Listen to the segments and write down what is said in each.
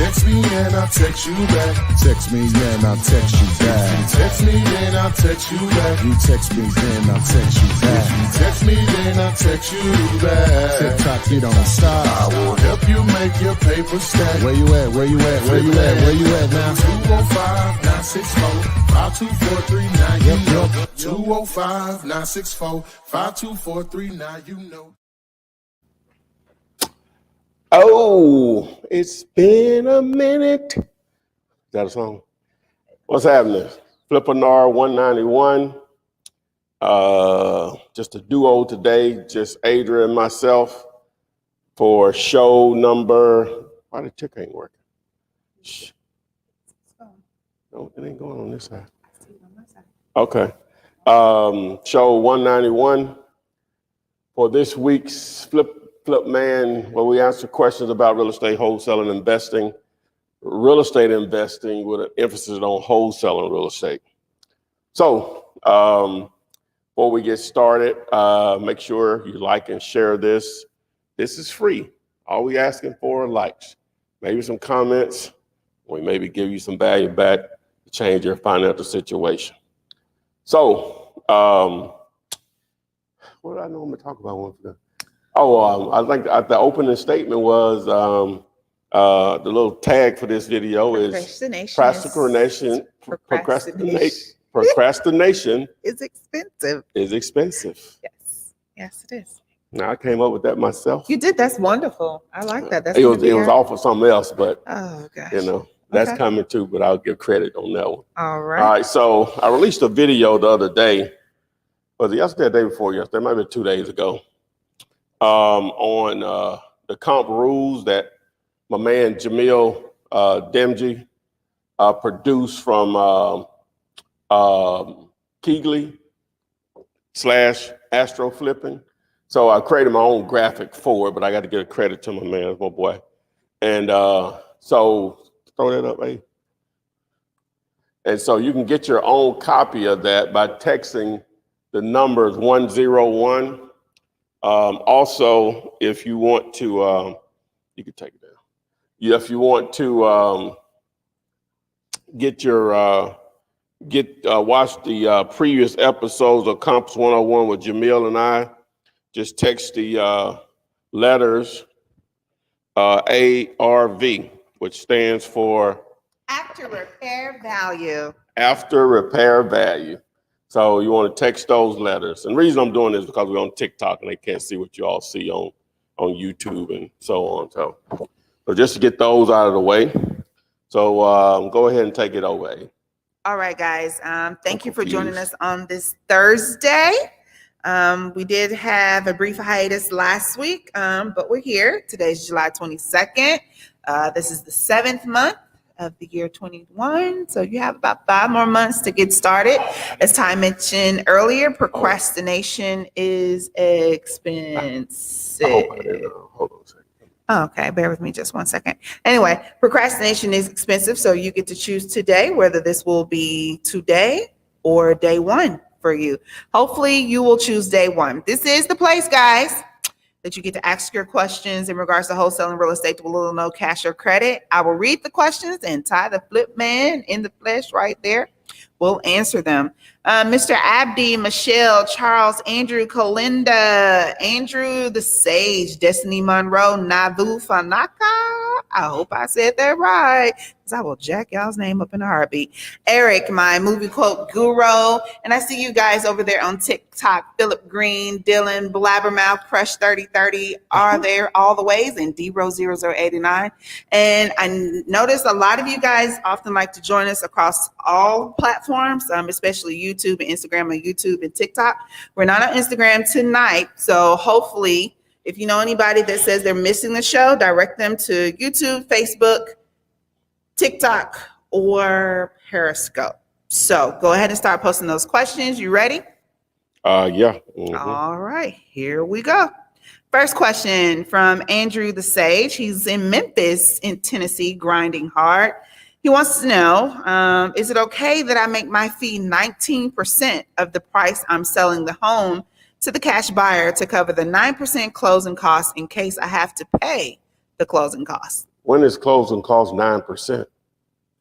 Text me and I'll text you back. Text me and I'll text you back. Text me then I'll text you back. You text me then I'll text you back. Text me then I'll text you back. TikTok, you don't stop. I will help you make your paper stack. Where you at? Where you at? Where you at? Where you at now? 205-964-5243. You know. 205-964-5243. You know. Oh, it's been a minute. Is that a song? What's happening? Flippenar 191. Just a duo today, just Adria and myself for show number. Why the ticker ain't working? Shh. No, it ain't going on this side. Okay. Show 191 for this week's Flip Man, where we answer questions about real estate, wholesaling, investing, real estate investing with an emphasis on wholesaling real estate. So before we get started, make sure you like and share this. This is free. All we asking for are likes, maybe some comments. We maybe give you some value back to change your financial situation. So what did I normally talk about one for them? I think the opening statement was the little tag for this video is procrastination is expensive. Is expensive. Yes, it is. Now I came up with that myself. You did. That's wonderful. I like that. That's it was off of something else, but oh gosh, that's coming too. But I'll give credit on that one. All right. All right. So I released a video the other day. Was it yesterday or the day before yesterday? Maybe 2 days ago. On the comp rules that my man Jamil Demji produced from Keegley / Astro Flipping. So I created my own graphic for it, but I got to give credit to my man, my boy. And so throw that up, hey. And so you can get your own copy of that by texting the numbers 101. Also, if you want to, you can take it down. Yeah, if you want to watch the previous episodes of Compass 101 with Jamil and I, just text the letters ARV, which stands for After Repair Value. After Repair Value. So you want to text those letters. And the reason I'm doing this is because we're on TikTok and they can't see what you all see on YouTube and so on. So just to get those out of the way. So go ahead and take it away. All right, guys. Thank you for joining us on this Thursday. We did have a brief hiatus last week, but we're here. Today's July 22nd. This is the 7th month of the year 21. So you have about 5 more months to get started. As Ty mentioned earlier, procrastination is expensive. Hold on a second. Okay, bear with me just 1 second. Anyway, procrastination is expensive, so you get to choose today whether this will be today or day one for you. Hopefully you will choose day one. This is the place, guys, that you get to ask your questions in regards to wholesaling real estate with little or no cash or credit. I will read the questions and Ty, the flip man in the flesh right there, will answer them. Mr. Abdi, Michelle, Charles, Andrew, Colinda, Andrew the Sage, Destiny Monroe, Navu Fanaka. I hope I said that right, because I will jack y'all's name up in a heartbeat. Eric, my movie quote guru. And I see you guys over there on TikTok. Philip Green, Dylan, Blabbermouth, Crush 3030 are there all the ways, and D-Rose0089. And I noticed a lot of you guys often like to join us across all platforms, especially YouTube and Instagram and YouTube and TikTok. We're not on Instagram tonight, so hopefully if you know anybody that says they're missing the show, direct them to YouTube, Facebook, TikTok, or Periscope. So go ahead and start posting those questions. You ready? Yeah. Mm-hmm. All right, here we go. First question from Andrew the Sage. He's in Memphis in Tennessee, grinding hard. He wants to know, is it okay that I make my fee 19% of the price I'm selling the home to the cash buyer to cover the 9% closing costs in case I have to pay the closing costs? When is closing cost 9%?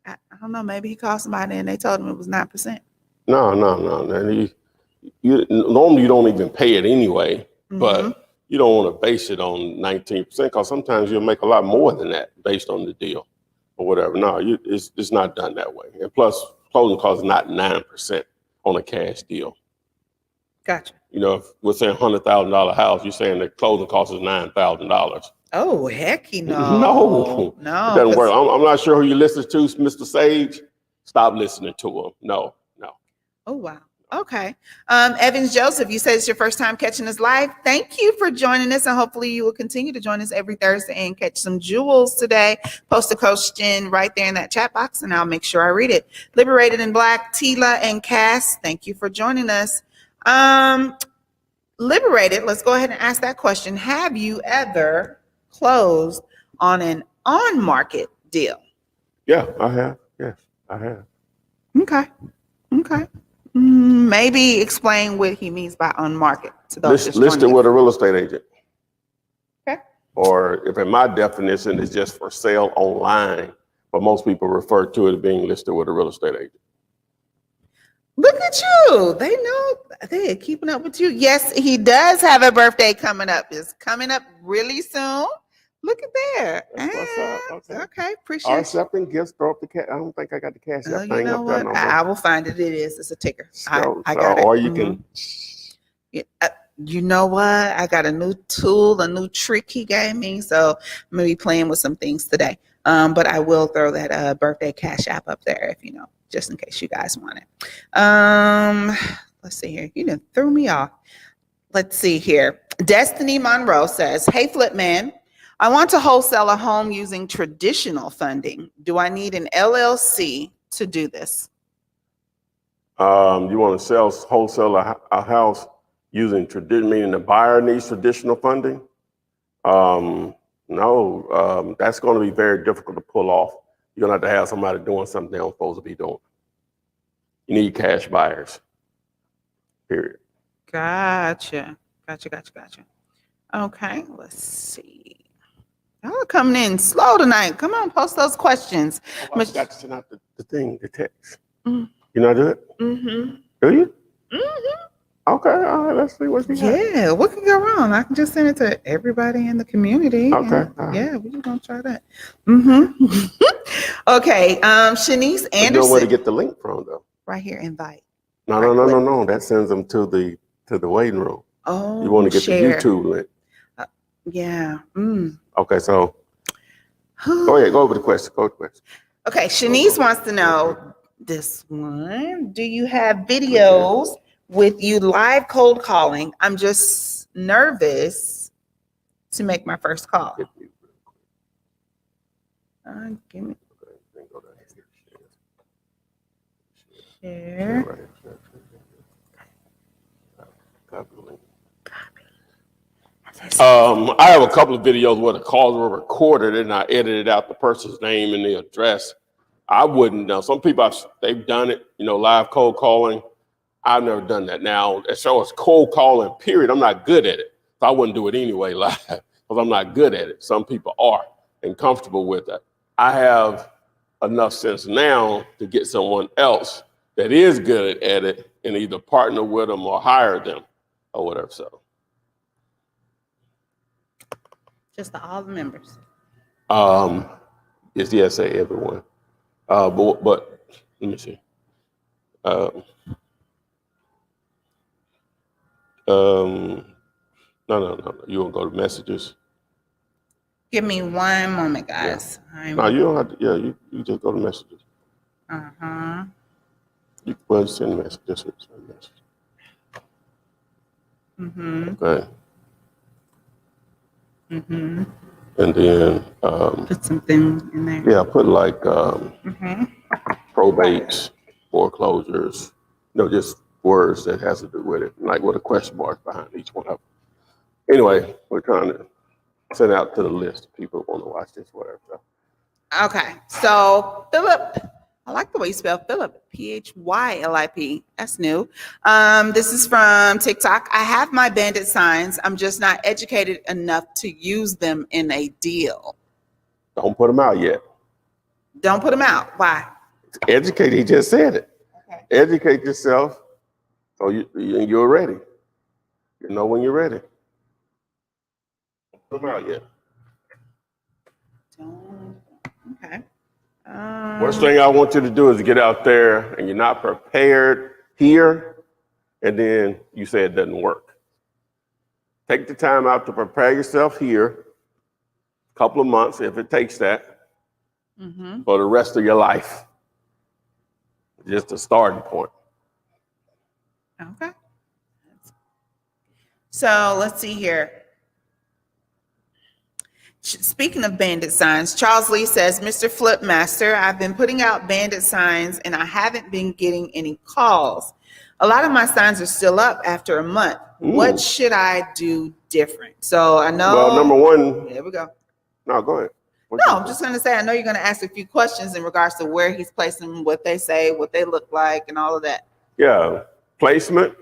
I don't know. Maybe he called somebody and they told him it was 9%. No. And normally you don't even pay it anyway, but you don't want to base it on 19% because sometimes you'll make a lot more than that based on the deal or whatever. No, it's not done that way. And plus, closing cost is not 9% on a cash deal. Gotcha. You know, if we're saying $100,000 house, you're saying the closing cost is $9,000. Oh, heck No, it doesn't work. I'm not sure who you listen to, Mr. Sage. Stop listening to him. No. Oh, wow. Okay. Evans Joseph, you said it's your first time catching us live. Thank you for joining us, and hopefully you will continue to join us every Thursday and catch some jewels today. Post a question right there in that chat box, and I'll make sure I read it. Liberated in Black, Tila and Cass, thank you for joining us. Liberated, let's go ahead and ask that question. Have you ever closed on an on-market deal? Yeah, I have. Yes, I have. Okay. Maybe explain what he means by on-market to those Listed with a real estate agent. Okay. Or if in my definition, it's just for sale online, but most people refer to it as being listed with a real estate agent. Look at you. They know they're keeping up with you. Yes, he does have a birthday coming up. It's coming up really soon. Look at there. What's up? Okay. Appreciate Our it. accepting gifts, throw up the cash. I don't think I got the cash app You thing know up there what? no more. I will find it. It is. It's a ticker. I So, got it. or you can. Yeah, you know what? I got a new tool, a new trick he gave me. So I'm going to be playing with some things today. But I will throw that birthday cash app up there if just in case you guys want it. Let's see here. You done threw me off. Let's see here. Destiny Monroe says, hey, Flipman, I want to wholesale a home using traditional funding. Do I need an LLC to do this? You want to wholesale a house using traditional, meaning the buyer needs traditional funding? No, that's going to be very difficult to pull off. You're going to have somebody doing something they're not supposed to be doing. You need cash buyers, period. Gotcha. Okay, let's see. Y'all are coming in slow tonight. Come on, post those questions. I forgot to send out the text. Mm. You know do it? Mm-hmm. Do you? Mm-hmm. Okay, all right, let's see what you got. Yeah, what can go wrong? I can just send it to everybody in the community. Okay. Yeah, we're just gonna try that. Mm-hmm. Okay, Shanice Anderson. You know where to get the link from, though. Right here, invite. No. That sends them to the waiting room. Oh, You want to get share. the YouTube link. Yeah. Okay, so go ahead. Go over the question. Okay, Shanice wants to know this one. Do you have videos with you live cold calling? I'm just nervous to make my first call. Give me share. I have a couple of videos where the calls were recorded and I edited out the person's name and the address. I wouldn't know. Some people, they've done it, live cold calling. I've never done that. Now, as far as cold calling, period, I'm not good at it. So I wouldn't do it anyway live because I'm not good at it. Some people are and comfortable with it. I have enough sense now to get someone else that is good at it and either partner with them or hire them or whatever. So. Just to all the members. Yes, say everyone. But let me see. No. You want to go to messages? Give me one moment, guys. Yeah. No, you don't have to. Yeah, you just go to messages. You send messages. Send message. Okay. And then put something in there. Yeah, put like probates, foreclosures, just words that has to do with it, like with a question mark behind each one of them. Anyway, we're trying to send out to the list of people who want to watch this, whatever. Okay, so Philip, I like the way you spell Philip, Phylip. That's new. This is from TikTok. I have my Bandit signs. I'm just not educated enough to use them in a deal. Don't put them out yet. Don't put them out. Why? Educate. He just said it. Okay. Educate yourself so you're ready. You know when you're ready. Don't put them out yet. Okay. First thing I want you to do is get out there and you're not prepared here, and then you say it doesn't work. Take the time out to prepare yourself here, a couple of months, if it takes that, for the rest of your life. Just a starting point. Okay. So let's see here. Speaking of bandit signs, Charles Lee says, Mr. Flipmaster, I've been putting out bandit signs and I haven't been getting any calls. A lot of my signs are still up after a month. What should I do different? So I know. Well, number one. There we go. No, go ahead. No, I'm just going to say, I know you're going to ask a few questions in regards to where he's placing them, what they say, what they look like, and all of that. Yeah, placement,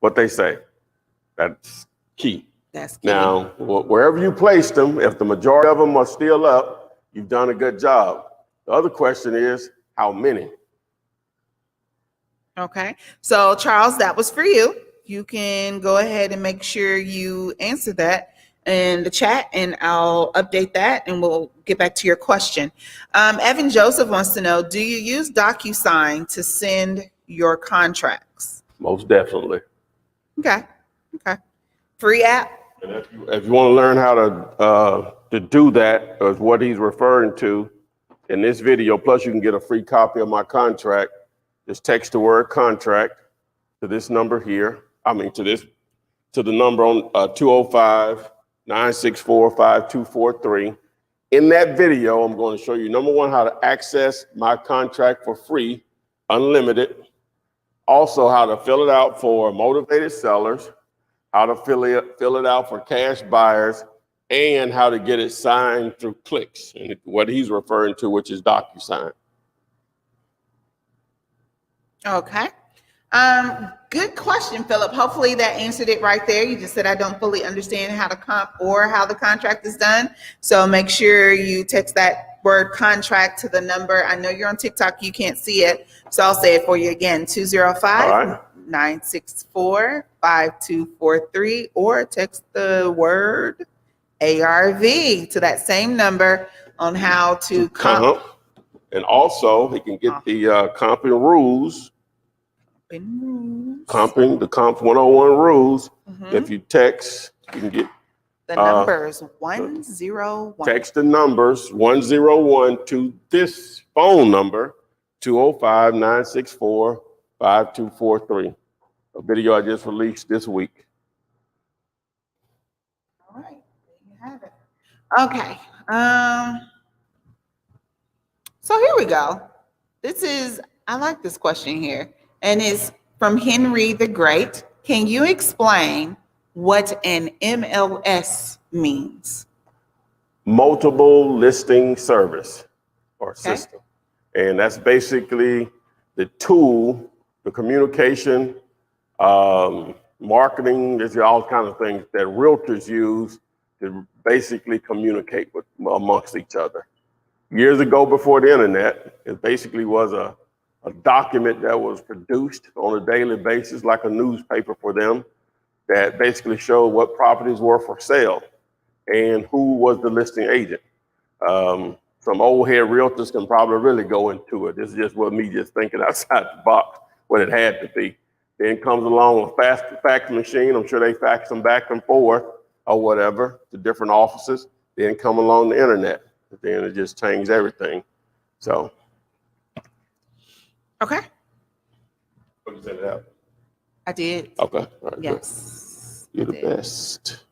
what they say. That's key. That's key. Now, wherever you place them, if the majority of them are still up, you've done a good job. The other question is, how many? Okay. So, Charles, that was for you. You can go ahead and make sure you answer that in the chat, and I'll update that, and we'll get back to your question. Evan Joseph wants to know, do you use DocuSign to send your contracts? Most definitely. Okay. Okay. Free app? And if you want to learn how to do that, is what he's referring to in this video, plus you can get a free copy of my contract. Just text the word contract to this number here. To the number on 205-964-5243. In that video, I'm going to show you, number one, how to access my contract for free, unlimited. Also, how to fill it out for motivated sellers, how to fill it out for cash buyers, and how to get it signed through clicks, and what he's referring to, which is DocuSign. Okay. Good question, Philip. Hopefully that answered it right there. You just said, I don't fully understand how to comp or how the contract is done. So make sure you text that word contract to the number. I know you're on TikTok. You can't see it. So I'll say it for you again, 205-964-5243, or text the word ARV to that same number on how to comp. And also, he can get the comping rules. Comping, the Comp 101 rules. If you text, you can get the numbers 101. Text the numbers 101 to this phone number, 205-964-5243. A video I just released this week. All right, there you have it. Okay. So here we go. I like this question here. And it's from Henry the Great. Can you explain what an MLS means? Multiple listing service or system. And that's basically the tool, the communication, marketing, there's all kinds of things that realtors use to basically communicate amongst each other. Years ago, before the internet, it basically was a document that was produced on a daily basis, like a newspaper for them, that basically showed what properties were for sale and who was the listing agent. Some old head realtors can probably really go into it. This is just what me just thinking outside the box, what it had to be. Then comes along a fax machine. I'm sure they fax them back and forth or whatever to different offices. Then come along the internet. Then it just changed everything. So. Okay. What did you say that? I did. Okay. All right, yes. Good. You're the best.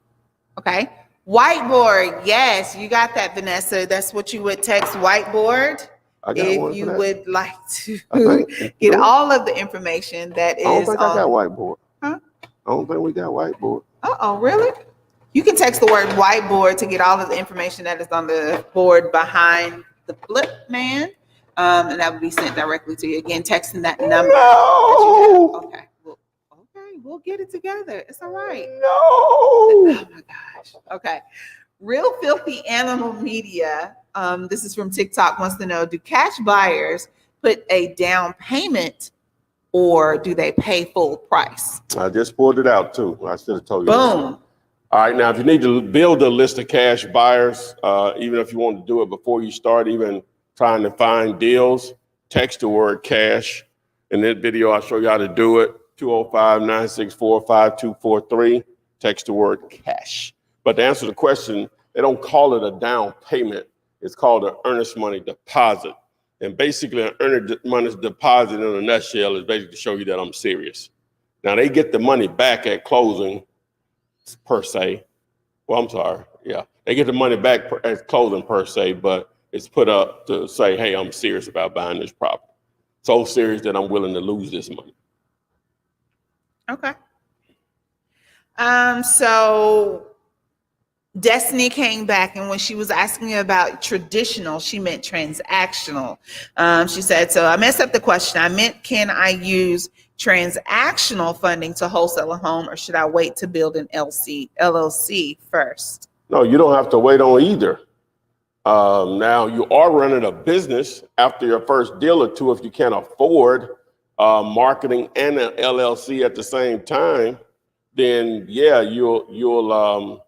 Okay. Whiteboard. Yes, you got that, Vanessa. That's what you would text whiteboard if you would like to get all of the information that is. I don't think I got whiteboard. Huh? I don't think we got whiteboard. Uh-oh, really? You can text the word whiteboard to get all of the information that is on the board behind the flip man. And that would be sent directly to you. Again, texting that number. No. Okay. We'll get it together. It's all right. No. Oh my gosh. Okay. Real Filthy Animal Media This is from TikTok, wants to know, do cash buyers put a down payment or do they pay full price? I just pulled it out too. I should have told you. That. Boom. All right, now if you need to build a list of cash buyers, even if you want to do it before you start even trying to find deals, text the word cash. In this video, I'll show you how to do it. 205-964-5243. Text the word cash. But to answer the question, they don't call it a down payment. It's called an earnest money deposit. And basically, an earnest money deposit in a nutshell is basically to show you that I'm serious. Now, they get the money back at closing per se. Well, I'm sorry. Yeah, they get the money back at closing per se, but it's put up to say, hey, I'm serious about buying this property. So serious that I'm willing to lose this money. Okay. So Destiny came back, and when she was asking about traditional, she meant transactional. She said, so I messed up the question. I meant, can I use transactional funding to wholesale a home, or should I wait to build an LLC first? No, you don't have to wait on either. Now, you are running a business after your first deal or two if you can't afford marketing and an LLC at the same time. Then yeah, you'll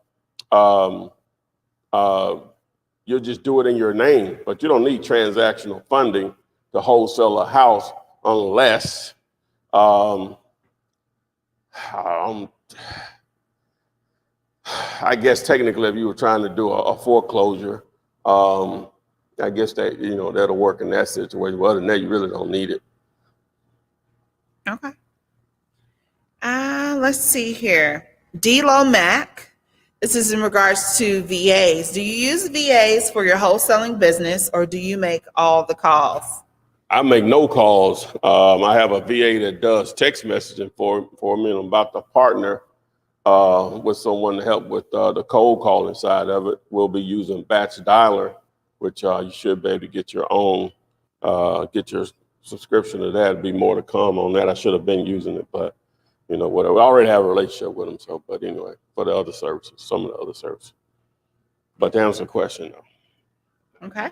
just do it in your name, but you don't need transactional funding to wholesale a house unless I guess technically if you were trying to do a foreclosure, I guess that that'll work in that situation. But other than that, you really don't need it. Okay. Let's see here. D-Lo Mac. This is in regards to VAs. Do you use VAs for your wholesaling business, or do you make all the calls? I make no calls. I have a VA that does text messaging for me, and I'm about to partner with someone to help with the cold calling side of it. We'll be using Batch Dialer, which you should be able to get your own, get your subscription to that. It'd be more to come on that. I should have been using it, but whatever. I already have a relationship with them. So, but anyway, for the other services, some of the other services. But to answer the question, no. Okay.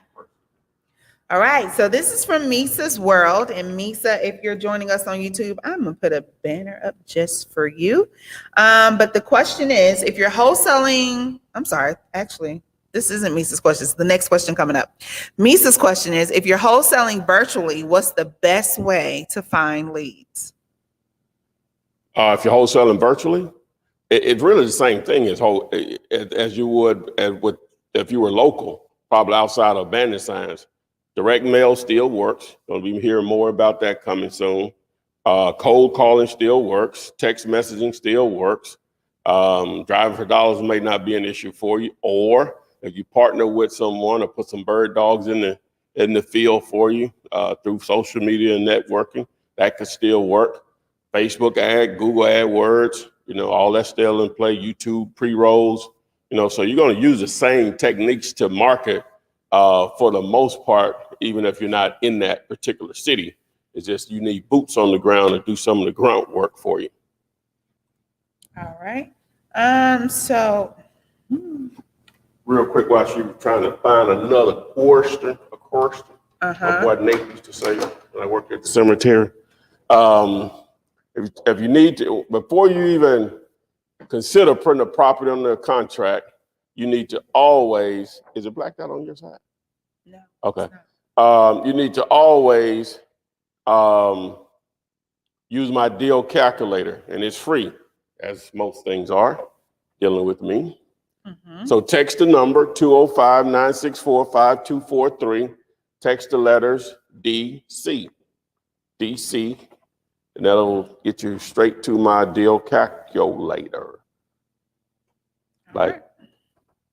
All right. So this is from Misa's World. And Misa, if you're joining us on YouTube, I'm going to put a banner up just for you. But the question is, if you're wholesaling, I'm sorry, actually, this isn't Misa's question. It's the next question coming up. Misa's question is, if you're wholesaling virtually, what's the best way to find leads? If you're wholesaling virtually, it's really the same thing as you would if you were local, probably outside of Bandit signs. Direct mail still works. Going to be hearing more about that coming soon. Cold calling still works. Text messaging still works. Driving for dollars may not be an issue for you. Or if you partner with someone or put some bird dogs in the field for you through social media and networking, that could still work. Facebook ad, Google AdWords, all that's still in play. YouTube pre-rolls, so you're going to use the same techniques to market for the most part, even if you're not in that particular city. It's just you need boots on the ground to do some of the grunt work for you. All right. Real quick, while she was trying to find another question, my boy Nate used to say when I worked at the cemetery. If you need to, before you even consider putting a property under a contract, you need to always, is it blacked out on your side? No. Okay. You need to always use my deal calculator, and it's free, as most things are dealing with me. So text the number 205-964-5243. Text the letters DC, and that'll get you straight to my deal calculator.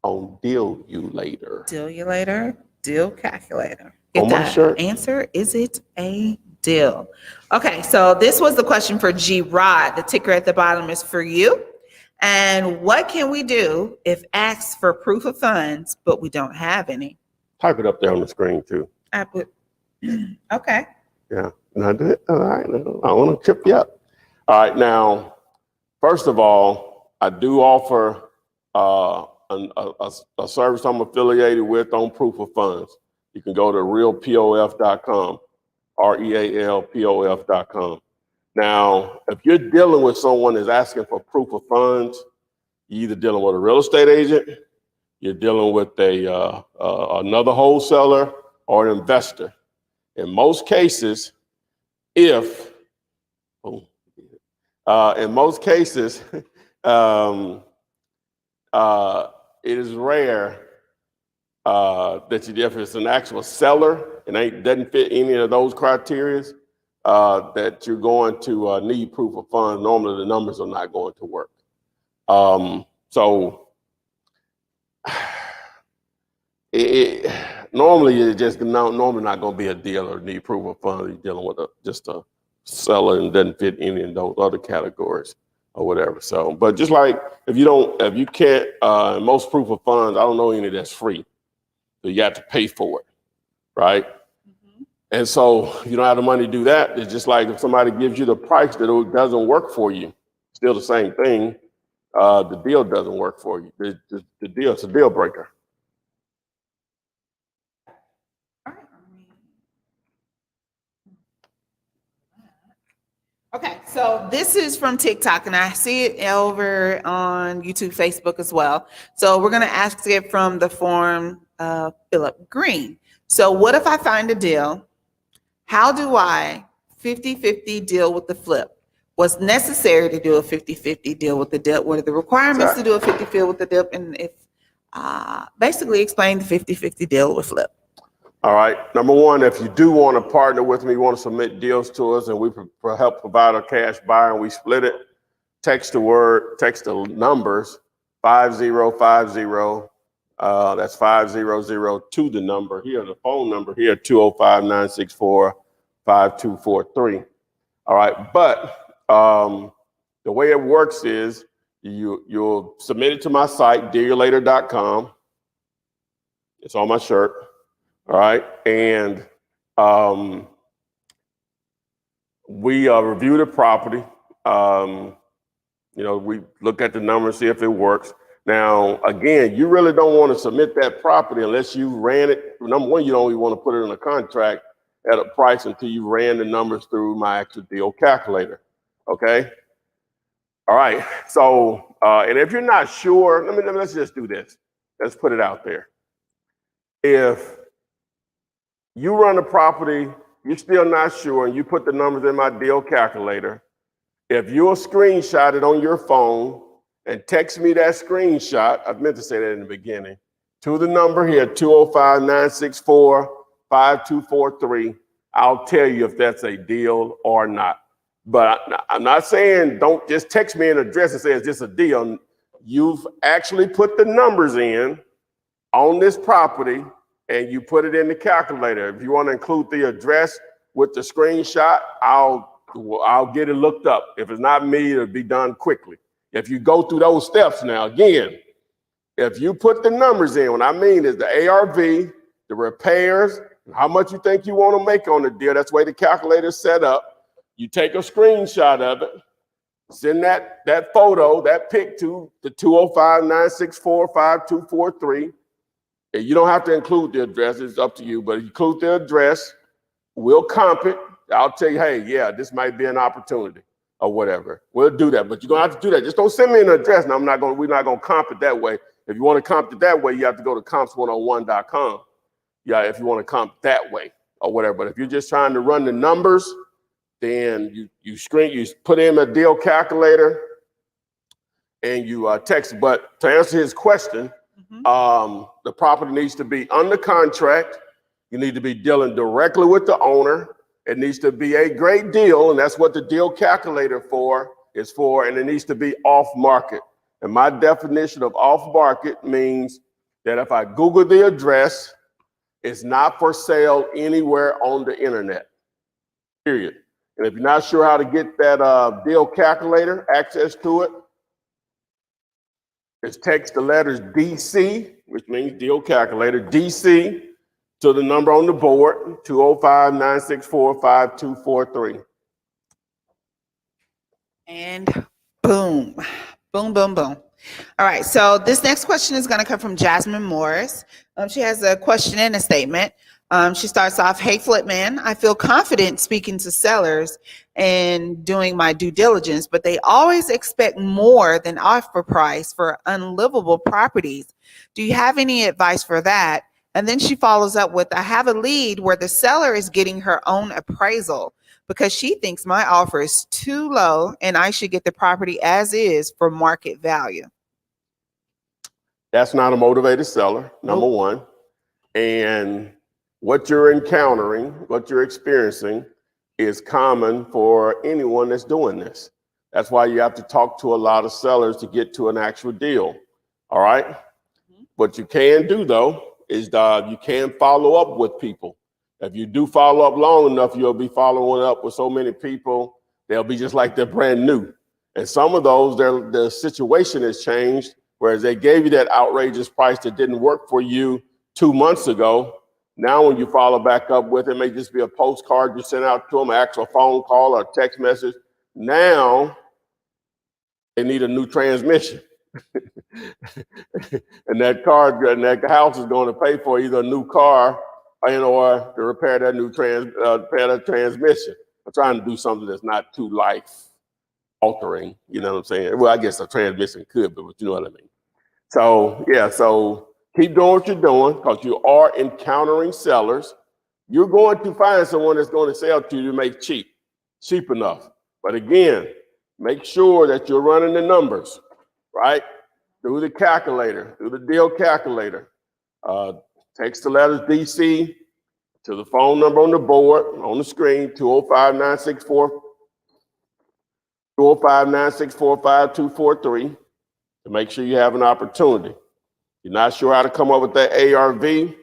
On deal you later. Deal you later. Deal calculator. Get On my that shirt. answer. Is it a deal? Okay, so this was the question for G Rod. The ticker at the bottom is for you. And what can we do if asked for proof of funds, but we don't have any? Type it up there on the screen too. Okay. Yeah. All right. I want to trip you up. All right. Now, first of all, I do offer a service I'm affiliated with on proof of funds. You can go to realpof.com, REALPOF.com. Now, if you're dealing with someone that's asking for proof of funds, you're either dealing with a real estate agent, you're dealing with another wholesaler, or an investor. In most cases, it is rare that if it's an actual seller and doesn't fit any of those criteria, that you're going to need proof of funds. Normally, the numbers are not going to work. Normally it's just normally not going to be a deal or need proof of funds. You're dealing with just a seller and doesn't fit any of those other categories or whatever. So, but just like if you can't, most proof of funds, I don't know any that's free. So you have to pay for it, right? Mm-hmm. And so if you don't have the money to do that, it's just like if somebody gives you the price that it doesn't work for you, still the same thing. The deal doesn't work for you. The deal, it's a deal breaker. Okay, so this is from TikTok, and I see it over on YouTube, Facebook as well. So we're going to ask it from the form Philip Green. So what if I find a deal? How do I 50-50 deal with the flip? What's necessary to do a 50-50 deal with the dip? What are the requirements to do a 50-50 with the dip? And if basically explain the 50-50 deal with flip. All right. Number one, if you do want to partner with me, you want to submit deals to us, and we help provide a cash buyer, and we split it. Text the numbers 5050. That's 500 to the number here, the phone number here, 205-964-5243. All right. But the way it works is you'll submit it to my site, dealyourlater.com. It's on my shirt. All right. And we review the property. We look at the numbers, see if it works. Now, again, you really don't want to submit that property unless you ran it. Number one, you don't even want to put it in a contract at a price until you ran the numbers through my actual deal calculator. Okay. All right. So, and if you're not sure, let's just do this. Let's put it out there. If you run the property, you're still not sure, and you put the numbers in my deal calculator, if you'll screenshot it on your phone and text me that screenshot, I meant to say that in the beginning, to the number here, 205-964-5243, I'll tell you if that's a deal or not. But I'm not saying don't just text me an address and say it's just a deal. You've actually put the numbers in on this property, and you put it in the calculator. If you want to include the address with the screenshot, I'll get it looked up. If it's not me, it'll be done quickly. If you go through those steps now, again, if you put the numbers in, what I mean is the ARV, the repairs, how much you think you want to make on the deal, that's the way the calculator is set up. You take a screenshot of it, send that photo, that pic to the 205-964-5243. And you don't have to include the address, it's up to you, but include the address, we'll comp it. I'll tell you, hey, yeah, this might be an opportunity or whatever. We'll do that, but you're gonna have to do that. Just don't send me an address. Now, we're not gonna comp it that way. If you want to comp it that way, you have to go to comps101.com. Yeah, if you want to comp that way or whatever. But if you're just trying to run the numbers, then you put in a deal calculator and you text. But to answer his question, the property needs to be under contract. You need to be dealing directly with the owner. It needs to be a great deal, and that's what the deal calculator is for, and it needs to be off market. And my definition of off market means that if I Google the address, it's not for sale anywhere on the internet, period. And if you're not sure how to get that deal calculator, access to it, it's text the letters DC, which means deal calculator, DC, to the number on the board, 205-964-5243. And boom, boom, boom, boom. All right. So this next question is going to come from Jasmine Morris. She has a question and a statement. She starts off, "Hey, Flipman, I feel confident speaking to sellers and doing my due diligence, but they always expect more than offer price for unlivable properties. Do you have any advice for that?" And then she follows up with, "I have a lead where the seller is getting her own appraisal because she thinks my offer is too low and I should get the property as is for market value." That's not a motivated seller, number one. And what you're encountering, what you're experiencing is common for anyone that's doing this. That's why you have to talk to a lot of sellers to get to an actual deal. All right. What you can do though is you can follow up with people. If you do follow up long enough, you'll be following up with so many people, they'll be just like they're brand new. And some of those, the situation has changed, whereas they gave you that outrageous price that didn't work for you 2 months ago. Now, when you follow back up with it, may just be a postcard you send out to them, an actual phone call or text message. Now, they need a new transmission. And that house is going to pay for either a new car or to repair that transmission. I'm trying to do something that's not too life altering. You know what I'm saying? Well, I guess a transmission could, but you know what I mean. So yeah, so keep doing what you're doing because you are encountering sellers. You're going to find someone that's going to sell to you to make cheap enough. But again, make sure that you're running the numbers, right? Through the calculator, through the deal calculator. Text the letters DC to the phone number on the board, on the screen, 205-964-5243 to make sure you have an opportunity. You're not sure how to come up with that ARV,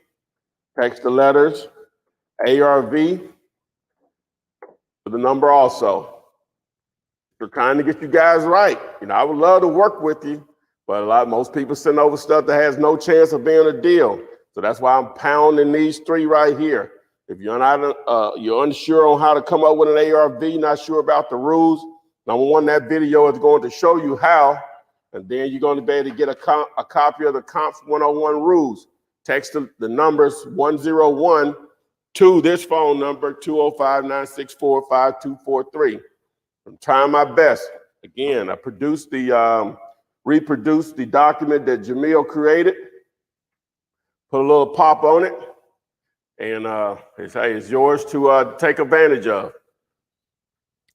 text the letters, ARV, to the number also. We're trying to get you guys right. You know, I would love to work with you, but most people send over stuff that has no chance of being a deal. So that's why I'm pounding these three right here. If you're not, you're unsure on how to come up with an ARV, not sure about the rules, number one, that video is going to show you how, and then you're going to be able to get a copy of the Comps 101 rules. Text the numbers 101 to this phone number, 205-964-5243. I'm trying my best. Again, I reproduced the document that Jamil created, put a little pop on it, and it's yours to take advantage of.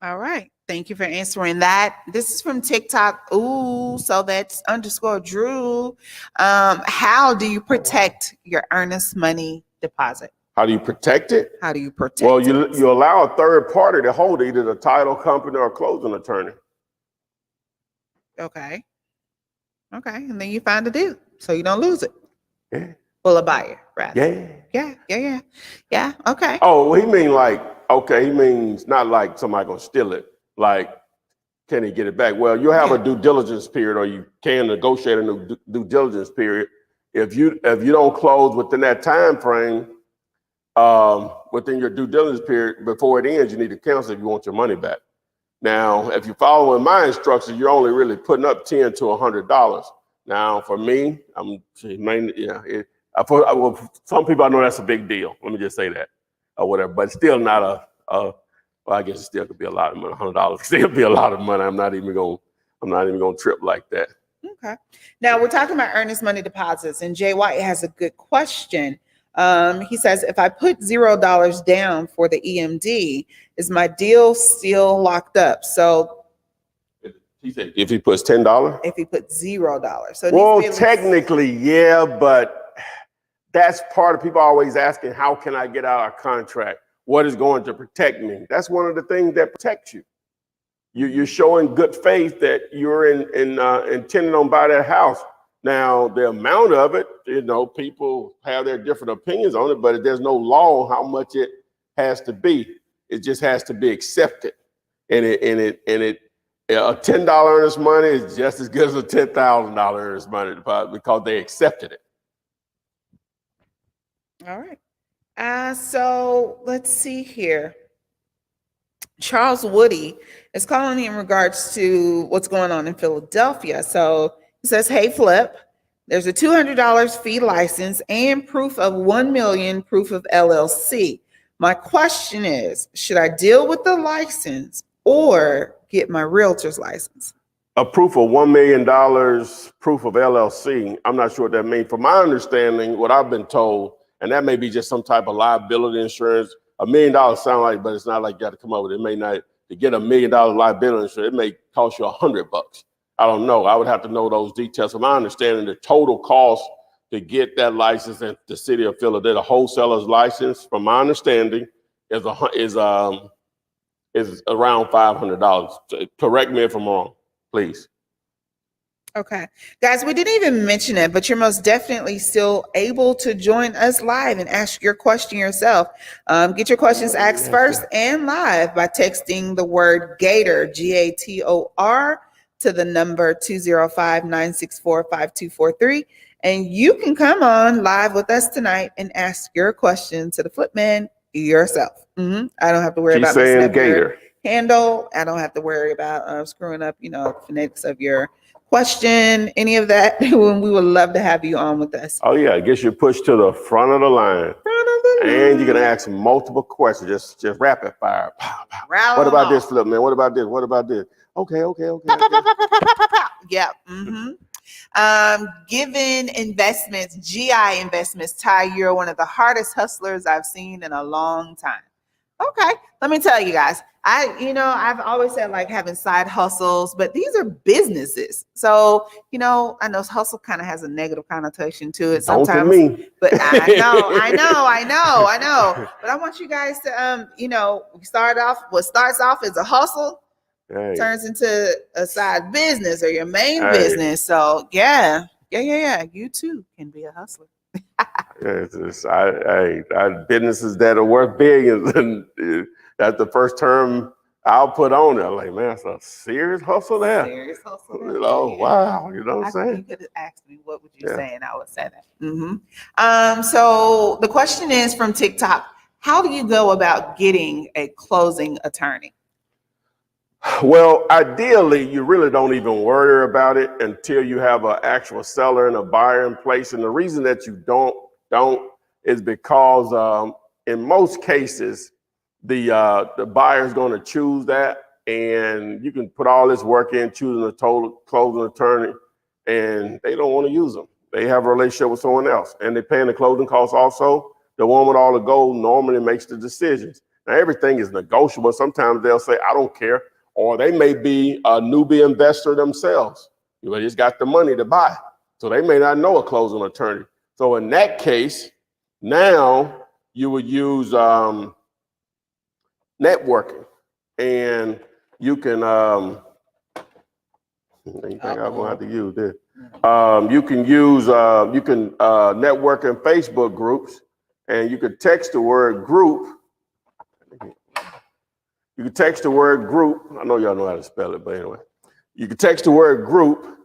All right. Thank you for answering that. This is from TikTok. Ooh, so that's _Drew. How do you protect your earnest money deposit? How do you protect it? How do you protect Well, it? you allow a third party to hold it, either the title company or a closing attorney. Okay. Okay. And then you find a deal so you don't lose it. Yeah. Well, a buyer, rather. Yeah. Yeah. Okay. Oh, he means not like somebody gonna steal it. Like, can he get it back? Well, you have a due diligence period, or you can negotiate a new due diligence period. If you don't close within that time frame, within your due diligence period, before it ends, you need to cancel if you want your money back. Now, if you're following my instructions, you're only really putting up $10 to $100. Now, for me, some people I know that's a big deal. Let me just say that, or whatever. But still not well, I guess it still could be a lot of money. $100 still be a lot of money. I'm not even gonna trip like that. Okay. Now we're talking about earnest money deposits, and Jay White has a good question. He says, if I put $0 down for the EMD, is my deal still locked up? So he said if he puts $10? If he put $0. So well, technically, yeah, but that's part of people always asking, how can I get out of contract? What is going to protect me? That's one of the things that protects you. You're showing good faith that you're intending on buying that house. Now, the amount of it, people have their different opinions on it, but there's no law on how much it has to be. It just has to be accepted. And a $10 earnest money is just as good as a $10,000 earnest money deposit because they accepted it. All right. So let's see here. Charles Woody is calling in regards to what's going on in Philadelphia. So It says, hey, Flip, there's a $200 fee license and proof of 1 million proof of LLC. My question is, should I deal with the license or get my realtor's license? A proof of $1 million, proof of LLC. I'm not sure what that means. From my understanding, what I've been told, and that may be just some type of liability insurance. $1 million sound like, but it's not like you got to come up with it. It may not, to get $1 million liability insurance, it may cost you $100. I don't know. I would have to know those details. From my understanding, the total cost to get that license in the city of Philadelphia, a wholesaler's license, from my understanding, is around $500. Correct me if I'm wrong, please. Okay. Guys, we didn't even mention it, but you're most definitely still able to join us live and ask your question yourself. Get your questions asked first and live by texting the word Gator, Gator, to the number 205-964-5243. And you can come on live with us tonight and ask your question to the Flipman yourself. I don't have to worry about saying messing up your Gator. handle. I don't have to worry about screwing up, the phonetics of your question, any of that. When we would love to have you on with us. Oh yeah, I guess you push to the front of the line. And you can ask multiple questions, just rapid fire. Pow, pow. What about this, Flip, man? What about this? What about this? Okay. Yeah. Given investments, GI investments, Ty, you're one of the hardest hustlers I've seen in a long time. Okay, let me tell you guys. I've always said like having side hustles, but these are businesses. So, I know hustle kind of has a negative connotation to it sometimes. Don't to me. But I know. But I want you guys to, what starts off as a hustle turns into a side business or your main business. So yeah. You too can be a hustler. Businesses that are worth billions, and that's the first term I'll put on it. I'm like, man, that's a serious hustle there. Serious hustle. Wow. You know what I'm saying? You could have asked me, what would you say? And I would say that. So the question is from TikTok, how do you go about getting a closing attorney? Well, ideally, you really don't even worry about it until you have an actual seller and a buyer in place. And the reason that you don't is because in most cases, the buyer is going to choose that, and you can put all this work in choosing a total closing attorney, and they don't want to use them. They have a relationship with someone else, and they're paying the closing costs also. The one with all the gold normally makes the decisions. Now, everything is negotiable. Sometimes they'll say, I don't care. Or they may be a newbie investor themselves. They just got the money to buy. So they may not know a closing attorney. So in that case, now you would use networking. And you can, I'm going to have to use this. You can network in Facebook groups, and you can text the word group. You can text the word group. I know y'all know how to spell it, but anyway, you can text the word group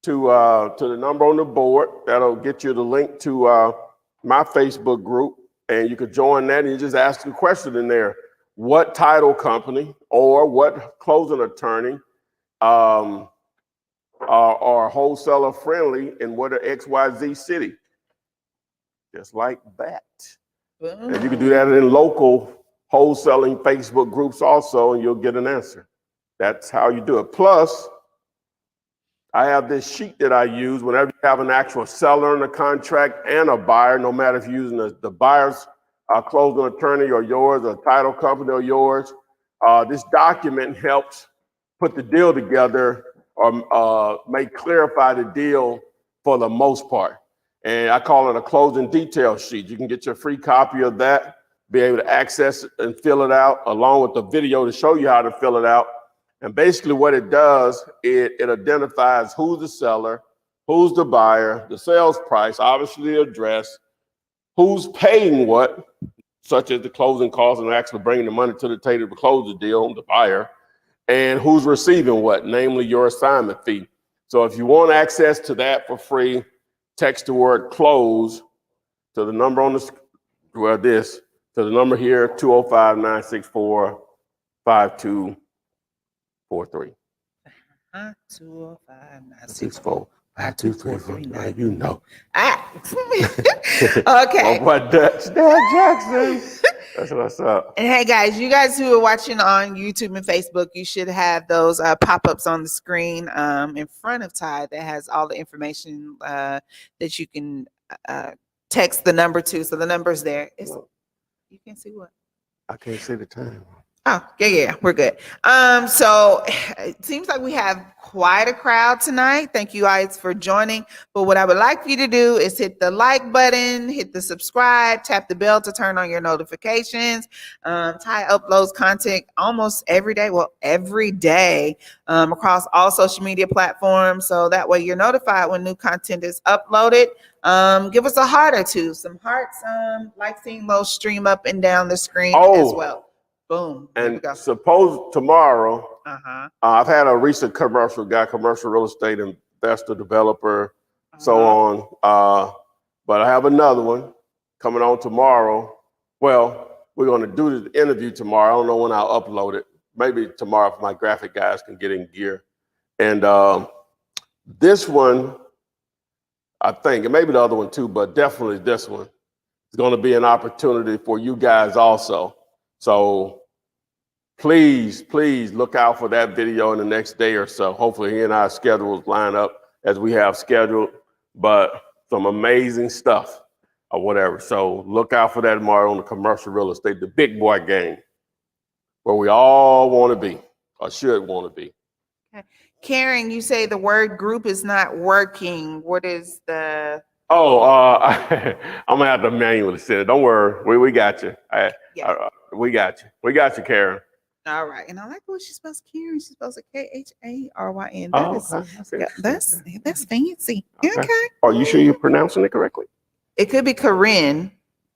to the number on the board. That'll get you the link to my Facebook group, and you can join that and you just ask a question in there. What title company or what closing attorney are wholesaler friendly in what XYZ city? Just like that. And you can do that in local wholesaling Facebook groups also, and you'll get an answer. That's how you do it. Plus, I have this sheet that I use whenever you have an actual seller in a contract and a buyer, no matter if you're using the buyer's closing attorney or yours, or title company or yours. This document helps put the deal together or clarify the deal for the most part. And I call it a closing detail sheet. You can get your free copy of that, be able to access it and fill it out, along with the video to show you how to fill it out. And basically what it does, it identifies who's the seller, who's the buyer, the sales price, obviously the address, who's paying what, such as the closing costs and actually bringing the money to the table to close the deal, the buyer, and who's receiving what, namely your assignment fee. So if you want access to that for free, text the word close to the number on the to the number here, 205-964-5243. 205-964-5243. 5243. You know. Ah. My Okay. boy Dad Jackson. That's what's up. And hey guys, you guys who are watching on YouTube and Facebook, you should have those pop-ups on the screen in front of Ty that has all the information that you can text the number to. So the number's there. You can see what? I can't see the time. Oh, yeah, we're good. So it seems like we have quite a crowd tonight. Thank you guys for joining. But what I would like for you to do is hit the like button, hit the subscribe, tap the bell to turn on your notifications. Ty uploads content almost every day, every day across all social media platforms. So that way you're notified when new content is uploaded. Give us a heart or two, some hearts. Like seeing those stream up and down the screen as well. Boom. And suppose tomorrow, I've had a recent commercial real estate investor, developer, so on. But I have another one coming on tomorrow. Well, we're going to do the interview tomorrow. I don't know when I'll upload it. Maybe tomorrow if my graphic guys can get in gear. And this one, I think, and maybe the other one too, but definitely this one is going to be an opportunity for you guys also. So please look out for that video in the next day or so. Hopefully he and our schedules line up as we have scheduled, but some amazing stuff or whatever. So look out for that tomorrow on the commercial real estate, the big boy game, where we all want to be or should want to be. Okay. Karen, you say the word group is not working. What is the... I'm gonna have to manually send it. Don't worry, we got you. We got you. We got you, Karen. All right, and I like what she spells Karen. She spells it Kharyn. That's fancy. Okay. Are you sure you're pronouncing it correctly? It could be Corinne,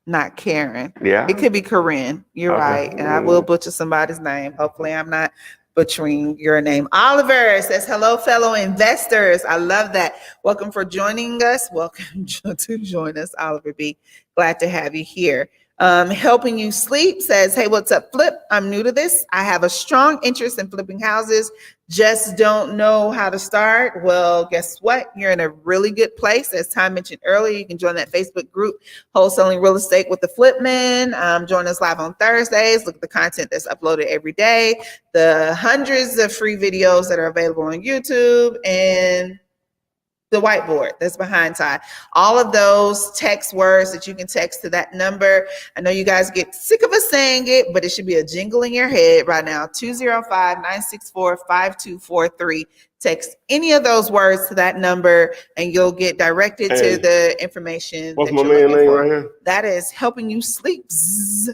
not Karen. Yeah. It could be Corinne. You're right, and I will butcher somebody's name. Hopefully, I'm not butchering your name. Oliver says, hello, fellow investors. I love that. Welcome for joining us. Welcome to join us, Oliver B. Glad to have you here. Helping You Sleep says, hey, what's up, Flip? I'm new to this. I have a strong interest in flipping houses, just don't know how to start. Well, guess what? You're in a really good place. As Ty mentioned earlier, you can join that Facebook group, Wholesaling Real Estate with the Flipman. Join us live on Thursdays. Look at the content that's uploaded every day, the hundreds of free videos that are available on YouTube, and the whiteboard that's behind Ty. All of those text words that you can text to that number. I know you guys get sick of us saying it, but it should be a jingle in your head right now. 205-964-5243. Text any of those words to that number and you'll get directed to the information. What's my man's name right here? That is Helping You Sleep. Zzz.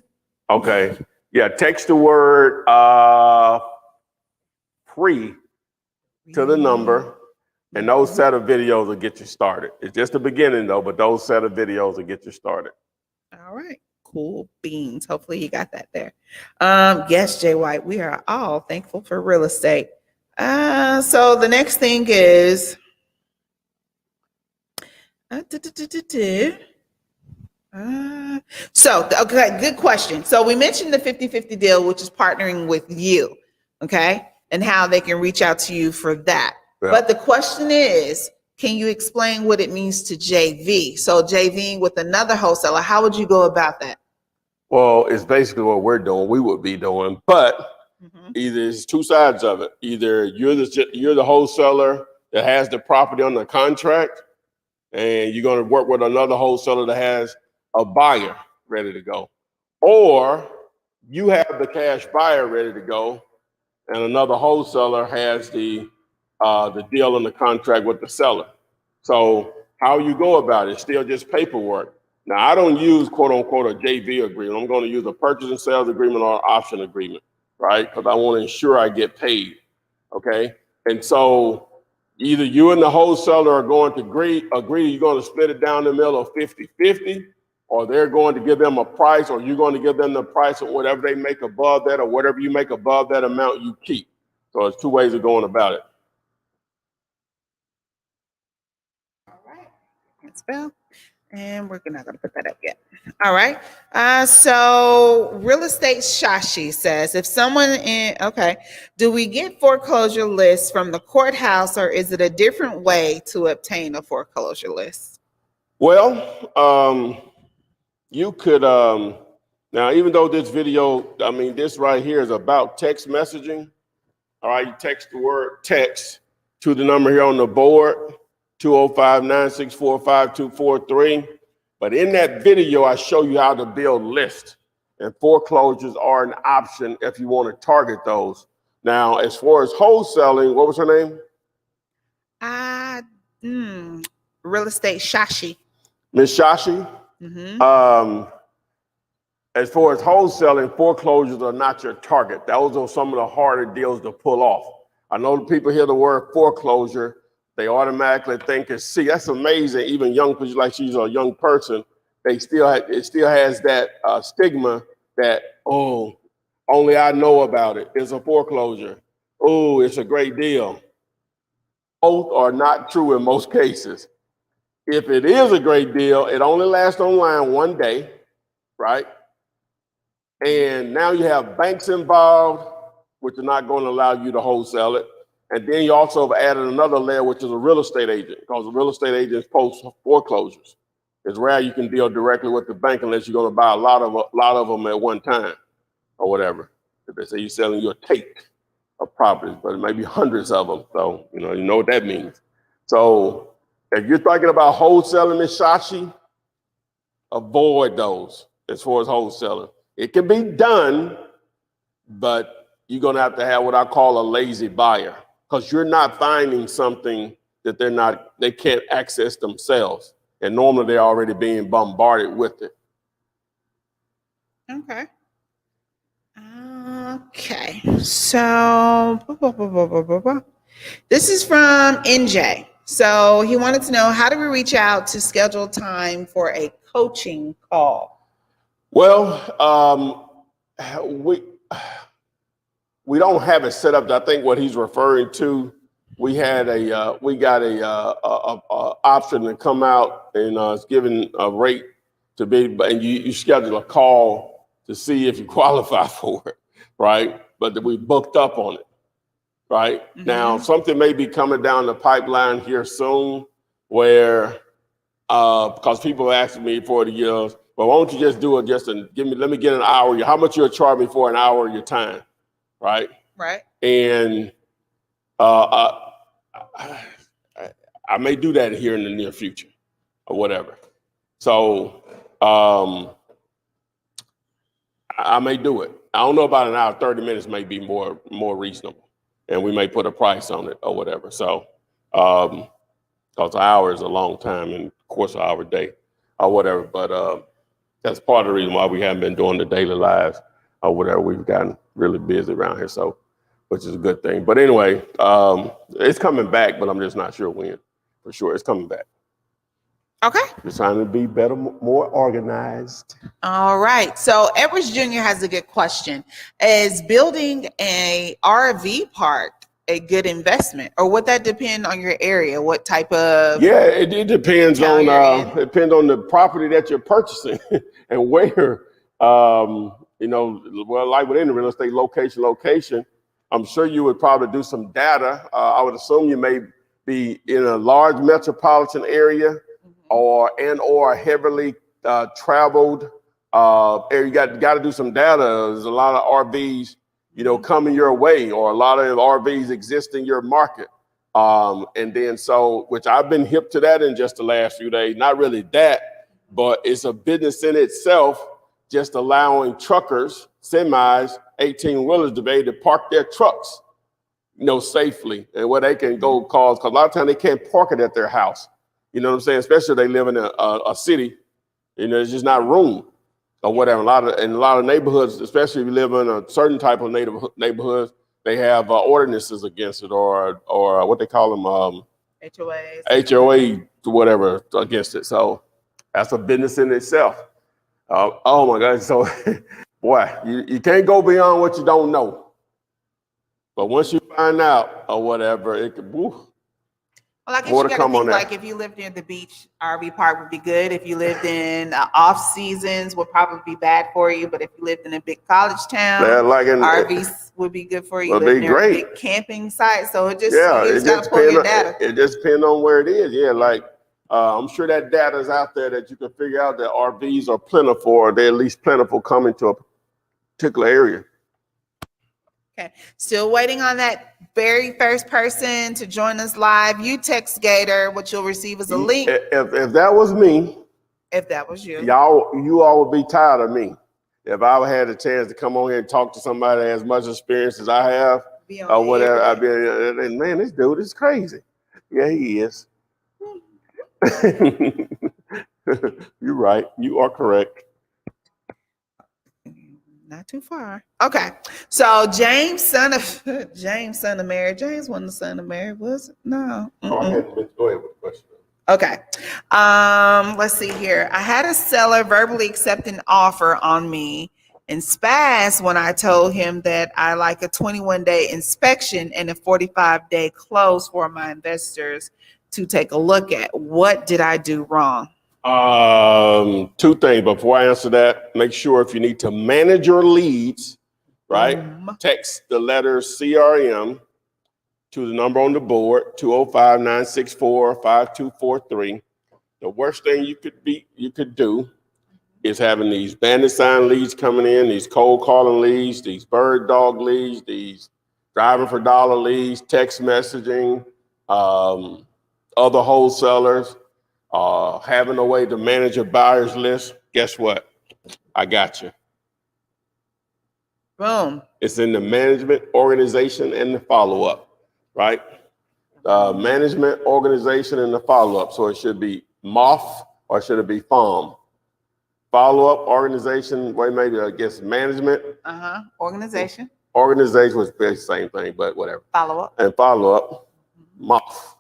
Okay. Yeah, text the word free to the number. And those set of videos will get you started. It's just the beginning though, but those set of videos will get you started. All right. Cool beans. Hopefully you got that there. Yes, Jay White, we are all thankful for real estate. So the next thing is okay, good question. So we mentioned the 50-50 deal, which is partnering with you, okay, and how they can reach out to you for that. Yeah. But the question is, can you explain what it means to JV? So JV with another wholesaler, how would you go about that? Well, it's basically what we're doing, we would be doing, but either it's two sides of it. Either you're the wholesaler that has the property on the contract, and you're going to work with another wholesaler that has a buyer ready to go, or you have the cash buyer ready to go, and another wholesaler has the deal on the contract with the seller. So how you go about it, still just paperwork. Now, I don't use quote unquote a JV agreement. I'm going to use a purchase and sales agreement or an option agreement, right? Because I want to ensure I get paid, okay? And so either you and the wholesaler are going to agree you're going to split it down the middle of 50-50, or they're going to give them a price, or you're going to give them the price of whatever they make above that, or whatever you make above that amount you keep. So there's two ways of going about it. All right. Spell. And we're not going to put that up yet. All right. So Real Estate Shashi says, if someone do we get foreclosure lists from the courthouse, or is it a different way to obtain a foreclosure list? Well, you could, now, even though this video, I mean, this right here is about text messaging. All right, you text the word text to the number here on the board, 205-964-5243. But in that video, I show you how to build lists, and foreclosures are an option if you want to target those. Now, as far as wholesaling, what was her name? Real Estate Shashi. Miss Shashi. As far as wholesaling, foreclosures are not your target. Those are some of the harder deals to pull off. I know people hear the word foreclosure, they automatically think it's, see, that's amazing. Even young people, like she's a young person, it still has that stigma that, oh, only I know about it. It's a foreclosure. Oh, it's a great deal. Both are not true in most cases. If it is a great deal, it only lasts online one day, right? And now you have banks involved, which are not going to allow you to wholesale it. And then you also have added another layer, which is a real estate agent, because the real estate agents post foreclosures. It's rare you can deal directly with the bank unless you're going to buy a lot of them at one time or whatever. If they say you're selling your take of properties, but it may be hundreds of them. So, you know what that means. So if you're thinking about wholesaling, Ms. Shashi, avoid those as far as wholesaling. It can be done, but you're going to have what I call a lazy buyer, because you're not finding something that they can't access themselves. And normally they're already being bombarded with it. Okay. Okay. So this is from NJ. So he wanted to know, how do we reach out to schedule time for a coaching call? Well, we don't have it set up. I think what he's referring to, we got a option to come out, and it's giving a rate to be, and you schedule a call to see if you qualify for it, right? But we booked up on it, right? Mm-hmm. Now, something may be coming down the pipeline here soon, where because people are asking me for the years, but why don't you just do it let me get an hour. How much you'll charge me for an hour of your time, right? Right. And I may do that here in the near future or whatever. So I may do it. I don't know about an hour. 30 minutes may be more reasonable, and we may put a price on it or whatever. So because an hour is a long time, and of course an hour a day or whatever. But that's part of the reason why we haven't been doing the daily lives or whatever. We've gotten really busy around here, so which is a good thing. But anyway, it's coming back, but I'm just not sure when. For sure, it's coming back. Okay. Just trying to be better, more organized. All right. So Edwards Jr. has a good question. Is building a RV park a good investment, or would that depend on your area? What type of? Yeah, it depends on the property that you're purchasing and where. Well, like with any real estate, location. I'm sure you would probably do some data. I would assume you may be in a large metropolitan area, or heavily traveled area. You got to do some data. There's a lot of RVs, coming your way, or a lot of RVs exist in your market. And then which I've been hip to that in just the last few days. Not really that, but it's a business in itself, just allowing truckers, semis, 18-wheelers to be able to park their trucks, safely, and where they can go cause, because a lot of times they can't park it at their house. You know what I'm saying? Especially if they live in a city, there's just not room or whatever. In a lot of neighborhoods, especially if you live in a certain type of neighborhoods, they have ordinances against it, or what they call them, HOA, whatever, against it. So that's a business in itself. Oh my God! So, boy, you can't go beyond what you don't know. But once you find out or whatever, it could. Woo. Well, I guess more you to got to come on think that. like if you lived near the beach, RV park would be good. If you lived in off seasons, would probably be bad for you. But if you lived in a big college Yeah, town, like RVs would be good for you. would Live be near a great. big camping site, so Yeah, you it just got just to pull depends your on data. it just depends on where it is. Yeah, like I'm sure that data is out there that you can figure out that RVs are plentiful, or they're at least plentiful coming to a particular area. Okay, still waiting on that very first person to join us live. You text Gator, what you'll receive is a link. If that was me, If that was you, you all would be tired of me. If I had a chance to come on here and talk to somebody that has much experience as I have, be on or the whatever, air. I'd be, man, this dude is crazy. Yeah, he is. You're right. You are correct. Not too far. Okay. So James, son of Mary. James wasn't the son of Mary, was it? No. Go ahead with the question. Okay. Let's see here. I had a seller verbally accept an offer on me and spaz when I told him that I like a 21-day inspection and a 45-day close for my investors to take a look at. What did I do wrong? Two things before I answer that. Make sure if you need to manage your leads, right? Text the letter CRM to the number on the board, 205-964-5243. The worst thing you could do is having these Bandit sign leads coming in, these cold calling leads, these bird dog leads, these driving for dollar leads, text messaging, other wholesalers. Having a way to manage your buyers list, guess what? I got you. Boom. It's in the management, organization, and the follow-up, right? Management, organization, and the follow-up. So it should be MOF or should it be FOM? Follow-up, organization, maybe I guess management. Organization. Organization was the same thing, but whatever. Follow-up. And follow-up, MOF.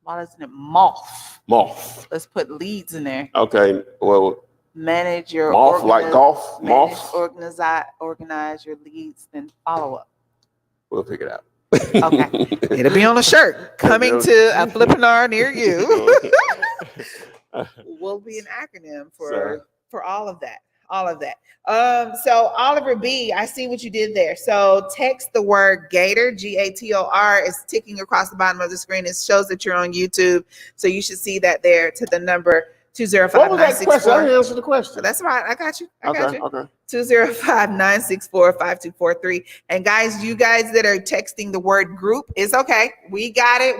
Why isn't it MOF? MOF. Let's put leads in there. Okay, well. Manage your MOF, like golf, MOF. Organize your leads, then follow up. We'll pick it out. Okay. It'll be on a shirt. Coming to a Flippinar near you. Will be an acronym for all of that. All of that. So Oliver B, I see what you did there. So text the word Gator, Gator, is ticking across the bottom of the screen. It shows that you're on YouTube. So you should see that there to the number 205-964. What was that question? I didn't answer the question. That's right. I got you. Okay. 205-964-5243. And guys, you guys that are texting the word group, it's okay. We got it.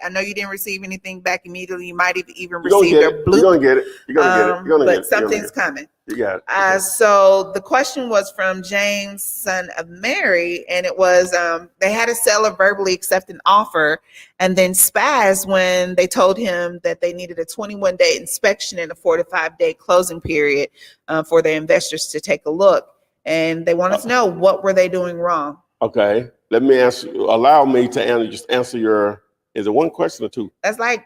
I know you didn't receive anything back immediately. You might have even received a bloop. You're going to get it. You're going to get it. But something's coming. You got it. So the question was from James, son of Mary, and it was they had a seller verbally accept an offer and then spaz when they told him that they needed a 21-day inspection and a 45-day closing period for their investors to take a look. And they wanted to know what were they doing wrong. Okay, let me allow me to just answer your, is it one question or two? That's like,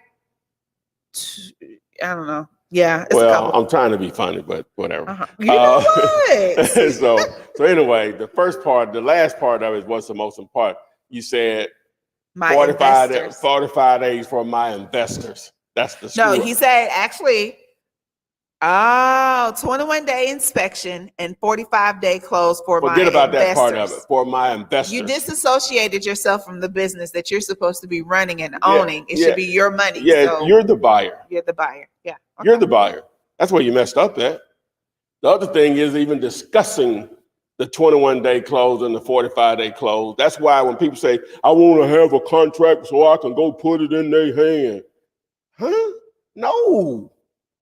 I don't know. Yeah. Well, I'm trying to be funny, but whatever. You know what? so anyway, the last part of it was the most important. You said 45 days for my investors. That's the No, he said actually, 21-day inspection and 45-day close for my investors. Forget about that part of it, for my investors. You disassociated yourself from the business that you're supposed to be running and owning. It should be your money. Yeah, so you're the buyer. You're the buyer. Yeah. Okay. You're the buyer. That's where you messed up at. The other thing is even discussing the 21-day close and the 45-day close. That's why when people say, I want to have a contract so I can go put it in their hand. Huh? No.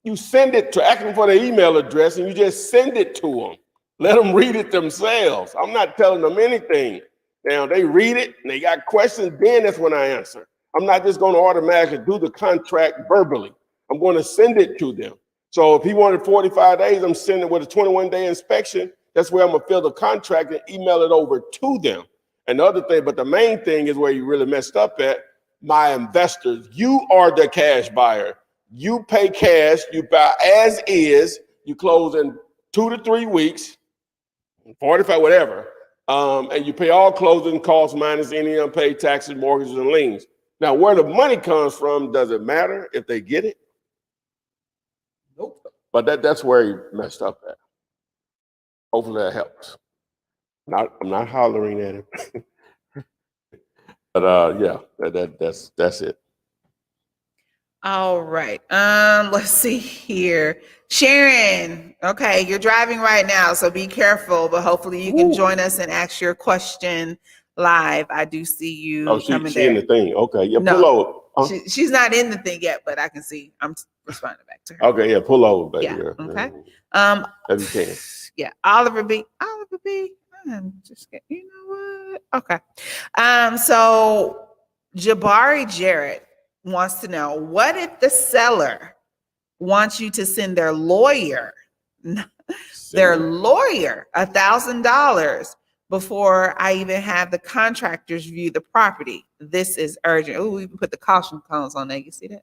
You send it to, ask them for their email address and you just send it to them. Let them read it themselves. I'm not telling them anything. Now, they read it and they got questions, then that's when I answer. I'm not just going to automatically do the contract verbally. I'm going to send it to them. So if he wanted 45 days, I'm sending it with a 21-day inspection. That's where I'm going to fill the contract and email it over to them. And the other thing, but the main thing is where you really messed up at, my investors. You are the cash buyer. You pay cash, you buy as is, you close in 2 to 3 weeks, 45, whatever. And you pay all closing costs minus any unpaid taxes, mortgages, and liens. Now, where the money comes from, does it matter if they get it? Nope. But that's where he messed up at. Hopefully that helps. I'm not hollering at him. But yeah, that's it. All right. Let's see here. Sharon, okay, you're driving right now, so be careful, but hopefully you can join us and ask your question live. I do see you coming She there. in the thing. Okay, yeah, No, pull over. Huh? she's not in the thing yet, but I can see. I'm responding back to her. Okay, yeah, pull over, baby. Yeah, girl. okay. If you can. Yeah, Oliver B. I'm just getting, you know what? Okay. So Jabari Jarrett wants to know, what if the seller wants you to send their lawyer $1,000 before I even have the contractors view the property? This is urgent. Oh, we can put the caution cones on there. You see that?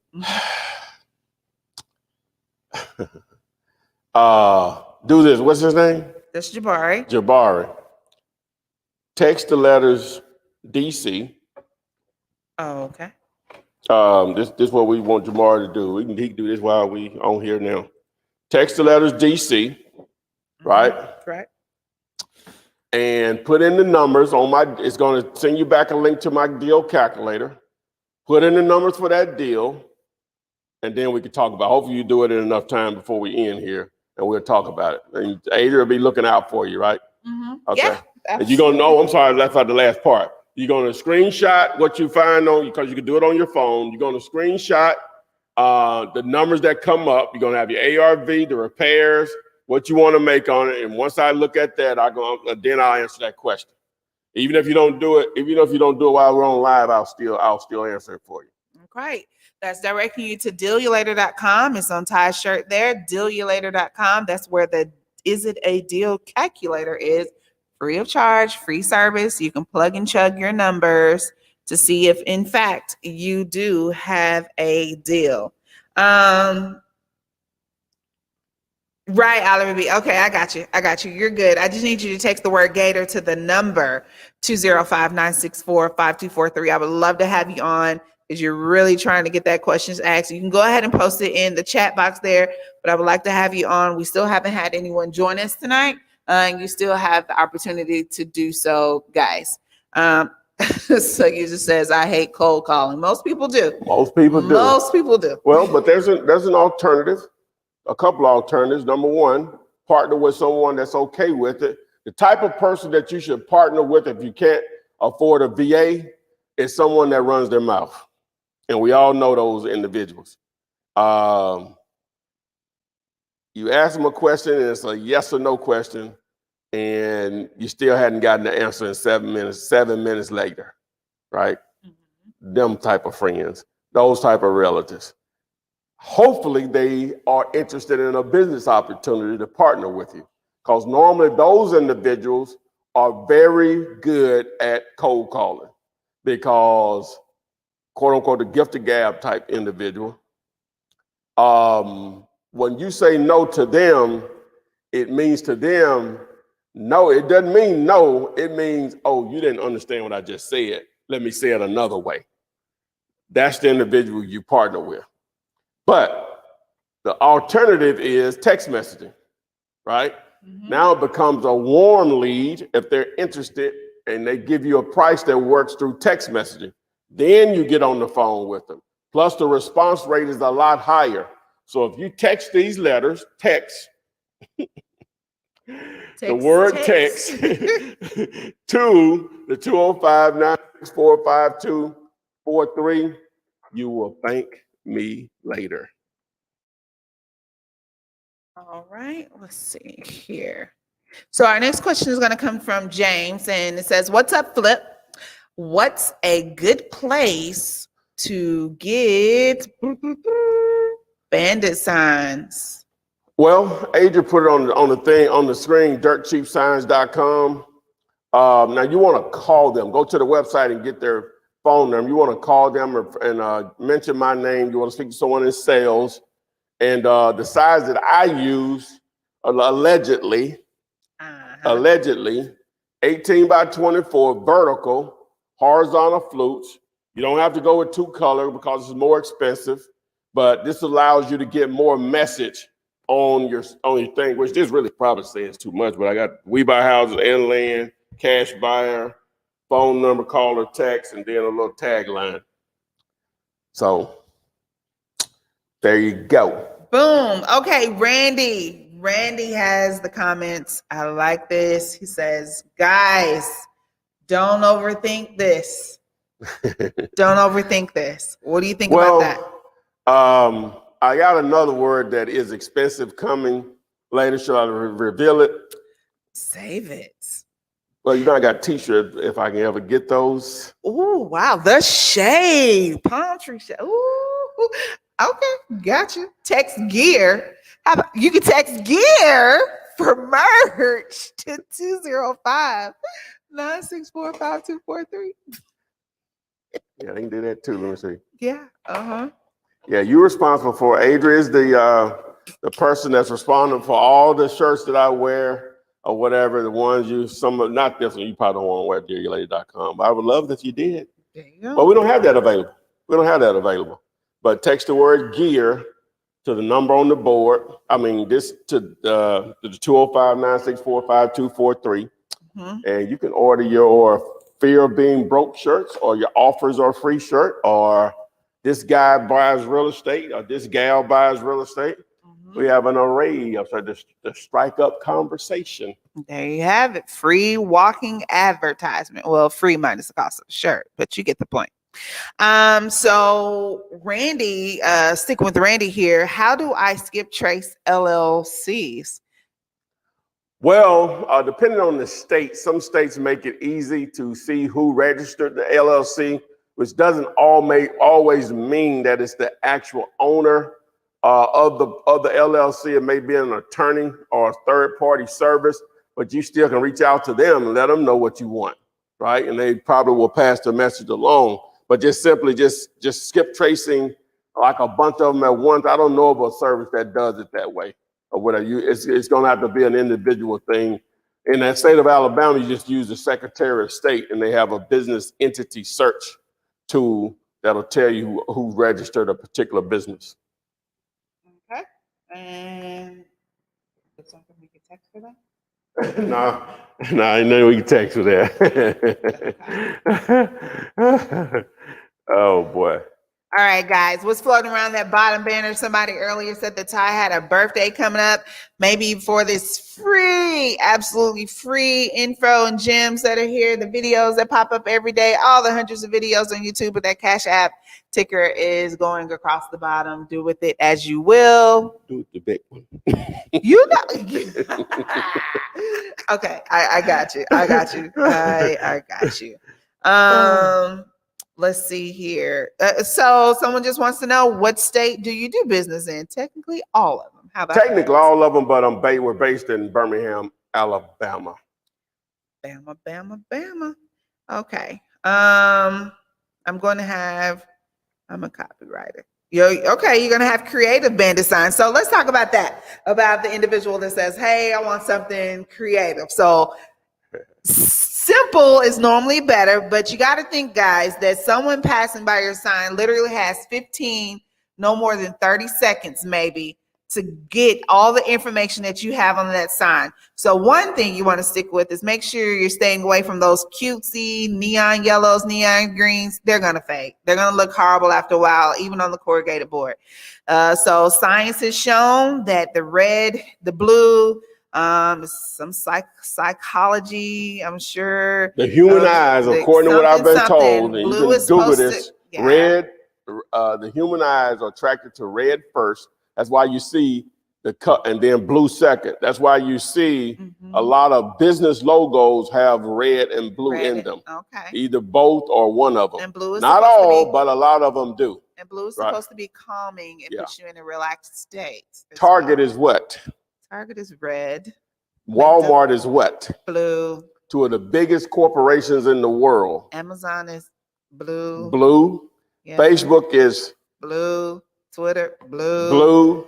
Do this. What's his name? That's Jabari. Jabari. Text the letters DC. Oh, okay. This is what we want Jabari to do. He can do this while we on here now. Text the letters DC, right? Correct. And put in the numbers on it's going to send you back a link to my deal calculator. Put in the numbers for that deal, and then we can talk about it. Hopefully you do it in enough time before we end here, and we'll talk about it. And Adrian will be looking out for you, right? Okay. Yeah. And you're going to know, I'm sorry, I left out the last part. You're going to screenshot what you find because you can do it on your phone. You're going to screenshot the numbers that come up. You're going to have your ARV, the repairs, what you want to make on it. And once I look at that, then I'll answer that question. Even if you don't do it, while we're on live, I'll still answer it for you. Okay. That's directing you to dealulator.com. It's on Ty's shirt there, dealulator.com. That's where the Is It a Deal calculator is. Free of charge, free service. You can plug and chug your numbers to see if, in fact, you do have a deal. Right, Oliver B. Okay, I got you. You're good. I just need you to text the word Gator to the number 205-964-5243. I would love to have you on because you're really trying to get that questions asked. You can go ahead and post it in the chat box there, but I would like to have you on. We still haven't had anyone join us tonight. And you still have the opportunity to do so, guys. So you just says, I hate cold calling. Most people do. Most people do. Well, but there's an alternative, a couple of alternatives. Number one, partner with someone that's okay with it. The type of person that you should partner with if you can't afford a VA is someone that runs their mouth. And we all know those individuals. You ask them a question and it's a yes or no question, and you still hadn't gotten the answer in 7 minutes later, right? Mm-hmm. Them type of friends, those type of relatives. Hopefully they are interested in a business opportunity to partner with you, because normally those individuals are very good at cold calling, because quote unquote the gift of gab type individual. When you say no to them, it means to them, no, it doesn't mean no. It means, oh, you didn't understand what I just said. Let me say it another way. That's the individual you partner with. But the alternative is text messaging, right? Mm-hmm. Now it becomes a warm lead if they're interested and they give you a price that works through text messaging. Then you get on the phone with them. Plus the response rate is a lot higher. So if you text these letters, the word text to the 205-964-5243, you will thank me later. All right, let's see here. So our next question is going to come from James, and it says, what's up, Flip? What's a good place to get Bandit signs? Well, Adrian put it on the thing on the screen, dirtcheapsigns.com. Now you want to call them. Go to the website and get their phone number. You want to call them and mention my name. You want to speak to someone in sales. And the size that I use, allegedly, 18 by 24 vertical, horizontal flutes, You don't have to go with 2-color because it's more expensive, but this allows you to get more message on your thing, which this really probably says too much, but I got we buy houses and land, cash buyer, phone number, call or text, and then a little tagline. So there you go. Boom. Okay, Randy. Randy has the comments. I like this. He says, guys, don't overthink this. Don't overthink this. What do you think about that? I got another word that is expensive coming later. Should I reveal it? Save it. Well, you know, I got t-shirts if I can ever get those. Oh, wow. The shade. Palm tree shade. Ooh. Okay. Gotcha. Text gear. How about, you can text gear for merch to 205-964-5243. Yeah, they can do that too. Let me see. Yeah. Uh-huh. Yeah, you're responsible for. Adria is the person that's responsible for all the shirts that I wear or whatever. The ones you, some of, not this one, you probably don't want to wear dearyourlady.com. But I would love if you did. There you go. But we don't have that available. We don't have that available. But text the word gear to the number on the board. I mean, this to the 205-964-5243. And you can order your fear of being broke shirts or your offers or free shirt or this guy buys real estate or this gal buys real estate. We have an array of the strike up conversation. There you have it. Free walking advertisement. Well, free minus the cost of the shirt, but you get the point. So Randy, sticking with Randy here, how do I skip trace LLCs? Well, depending on the state, some states make it easy to see who registered the LLC, which doesn't always mean that it's the actual owner of the LLC. It may be an attorney or a third-party service, but you still can reach out to them and let them know what you want, right? And they probably will pass the message along. But just simply just skip tracing like a bunch of them at once. I don't know of a service that does it that way or whatever. It's going to have to be an individual thing. In that state of Alabama, you just use the Secretary of State, and they have a business entity search tool that'll tell you who registered a particular business. Okay. And is something we can text for that? No, ain't nothing we can text for that. Oh boy. All right, guys, what's floating around that bottom banner? Somebody earlier said that Ty had a birthday coming up. Maybe for this free, absolutely free info and gems that are here, the videos that pop up every day, all the hundreds of videos on YouTube, but that Cash App ticker is going across the bottom. Do with it as you will. Do the big one. You know. Okay, I got you. I got you. Let's see here. So someone just wants to know, what state do you do business in? Technically, all of them. How about technically all of them, but we're based in Birmingham, Alabama. Bama. Okay. I'm a copywriter. You're going to have creative Bandit signs. So let's talk about that, about the individual that says, hey, I want something creative. So simple is normally better, but you got to think, guys, that someone passing by your sign literally has 15, no more than 30 seconds maybe to get all the information that you have on that sign. So one thing you want to stick with is make sure you're staying away from those cutesy neon yellows, neon greens. They're going to fade. They're going to look horrible after a while, even on the corrugated board. So science has shown that the red, the blue, some psychology, I'm sure. The human eyes, according to what I've been told, and you can Google this, red, the human eyes are attracted to red first. That's why you see the cut and then blue second. That's why you see a lot of business logos have red and blue in them. Okay. Either both or one of them. And blue is not all, but a lot of them do. And blue is supposed to be calming and put you in a relaxed state. Target is what? Target is red. Walmart is what? Blue. Two of the biggest corporations in the world. Amazon is blue. Blue. Yeah. Facebook is blue. Twitter, blue. Blue.